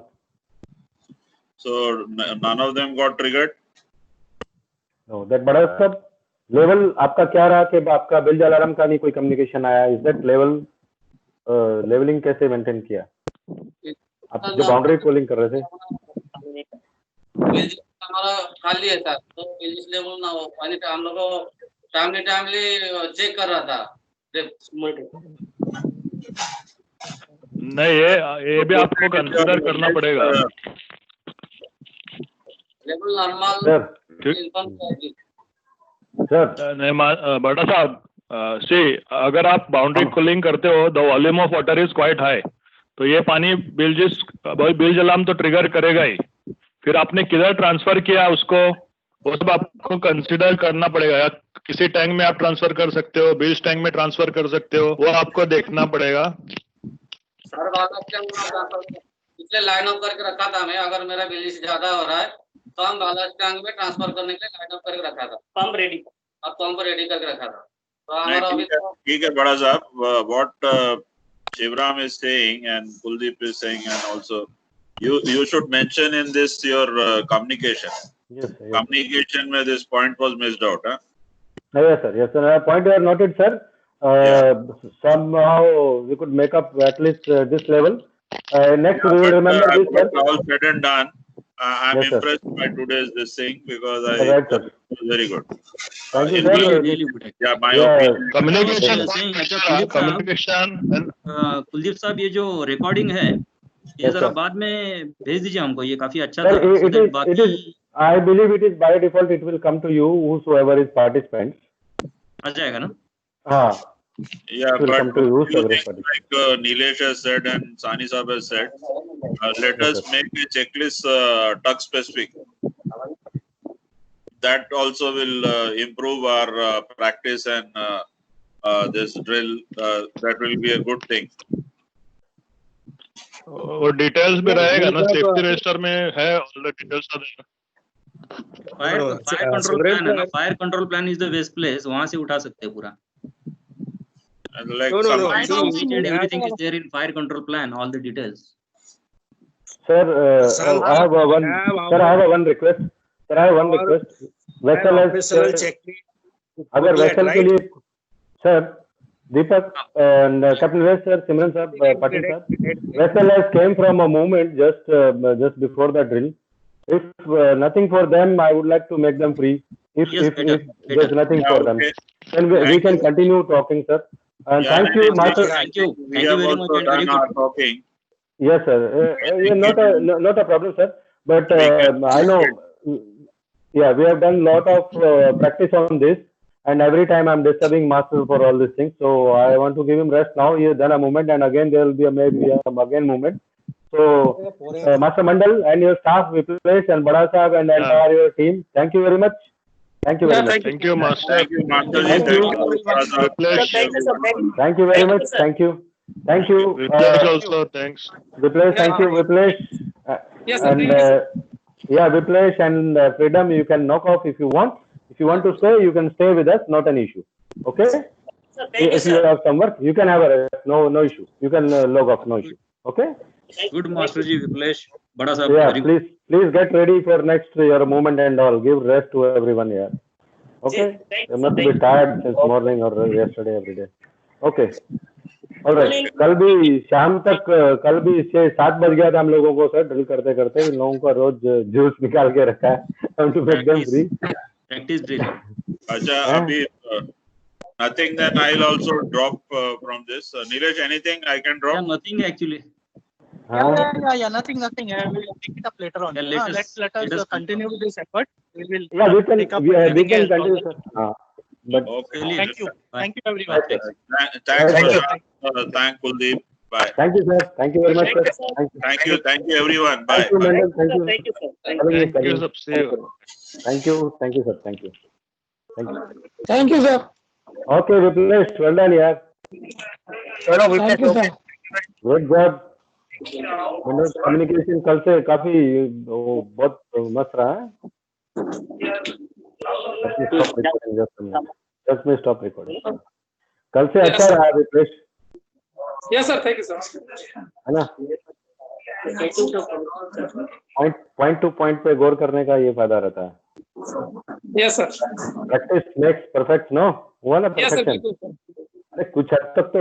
So none of them got triggered. No, that बड़ा सब level आपका क्या रहा कि आपका bilge alarm का नहीं कोई communication आया? Is that level leveling कैसे maintain किया? आप जो बाउंड्री कूलिंग कर रहे थे? हमारा खाली है सर, तो बिल्डिंग लेवल ना हो पानी हम लोग को टाइमली चेक कर रहा था। नहीं, ये भी आपको कंसीडर करना पड़ेगा। लेवल नॉर्मल सर नहीं बड़ा साहब, अगर आप बाउंड्री कूलिंग करते हो, the volume of water is quite high, तो ये पानी बिल्ज अलार्म तो ट्रिगर करेगा ही। फिर आपने किधर ट्रांसफर किया उसको, वो सब आपको कंसीडर करना पड़ेगा। या किसी टैंक में आप ट्रांसफर कर सकते हो, बिल्ज टैंक में ट्रांसफर कर सकते हो, वो आपको देखना पड़ेगा। सर इसलिए लाइन ऑफ करके रखा था मैं, अगर मेरा बिल्ज ज्यादा हो रहा है तो हम बालास्ट टैंक में ट्रांसफर करने के लिए लाइन ऑफ करके रखा था, पंप रेडी करके रखा था। तो हमारा अभी ठीक है बड़ा साहब, what Shivram is saying and Kuldeep is saying, and also you should mention in this your communication. Yes, sir. Communication where this point was missed out, huh? Yes, sir. Yes, sir. Point you have noted, sir. Somehow we could make up at least this level. Next, we will remember this, sir. All said and done. I'm impressed by today's this thing because it was very good. Thank you, sir. Really good. Yeah, my opinion. Communication. Kuldeep साहब, ये जो recording है ये जरा बाद में भेज दीजिए हमको, ये काफी अच्छा था। I believe it is by default it will come to you, whosoever is participant. आ जाएगा ना? हाँ। Yeah, but like Nilesh has said and Sani Saab has said, let us make a checklist tug specific. That also will improve our practice and this drill. That will be a good thing. और details भी रहेगा ना, safety register में है all the details. Fire control plan है ना, fire control plan is the best place, वहां से उठा सकते हैं पूरा। like No, no, some no. I don't think And everything is there in fire control plan, all the details. Sir, Sir, I have one. Sir, I have one request. Sir, I have one request. Vessel has. Operational checklist. अगर booklet, vessel के right? लिए, sir, Deepak and Captain West, sir, Simran sir, Patil sir, vessel has came from a movement just before the drill. If nothing for them, I would like to make them free. If Yes, if, better, if there's Yeah, nothing for them, okay. then we Thank can you. continue talking, sir. And Yeah, thank you, I Master. think Thank you. we Thank you have very much also and very done our good. talking. Yes, sir. Yeah, not a problem, sir. But We can I know. Yeah, we have done lot of practice on this, and every time I'm disturbing Master for all these things. So I want to give him rest now. He has done a movement, and again there will be maybe again movement. So Master Mandal and your staff, Viplash and Bada Sahab and the entire your team, thank you very much. Thank you very Yeah, much. Thank you, Master. Thank you, Master. Thank you. Viplash. Thank you very much. Thank you. Thank you. Viplash also, thanks. Viplash, thank you, Viplash. Yes, sir. And yeah, Viplash and Freedom, you can knock off if you want. If you want to stay, you can stay with us, not an issue. Okay? Sir, thank you, If you sir. have some work, you can have a rest. No issue. You can log off, no issue. Okay? Good, Master Ji, Viplash. Bada Sahab, Yeah, very good. please get ready for next your movement and all. Give rest to everyone here. Okay? Thank You you, must sir. be tired since morning or yesterday, every day. Okay. All right. कल भी शाम तक कल भी 6-7 बज गया था हम लोगों को सर ड्रिल करते करते इन लोगों का रोज जूस निकाल के रखा है हम to make them free Practice drill. Acha, Abhi, nothing, then I'll also drop from this. Nilesh, anything I can Yeah, drop? nothing actually. Yeah, nothing. We'll pick it up later on. Yeah, let us continue with this effort. We will Yeah, we can pick up we everything can else continue, also. sir. But Okay. Really, Thank you. Bye. Thank you, everyone. Okay. Thanks, Thank you. Prashant. Thank Kuldeep. Bye. Thank you, sir. Thank you very much, sir. Thank you, everyone. Bye. Thank you, Bye. Mandal. Thank you. Thank you, sir. Thank you, sir. See you. Thank you. Thank you, sir. Thank you. Thank you. Thank you, sir. Okay, Viplash, well done, yaar. Thank you, sir. Good job. मतलब communication कल से काफी बहुत मस्त रहा है. Let me stop recording. कल से अच्छा रहा विप्लेश. Yes, sir. Thank you, sir. है ना? पॉइंट टू पॉइंट पे गौर करने का ये फायदा रहता है. Yes, sir. Practice makes perfect. नो हुआ ना Yes, sir. परफेक्शन. बिल्कुल, sir. अरे कुछ हद तक तो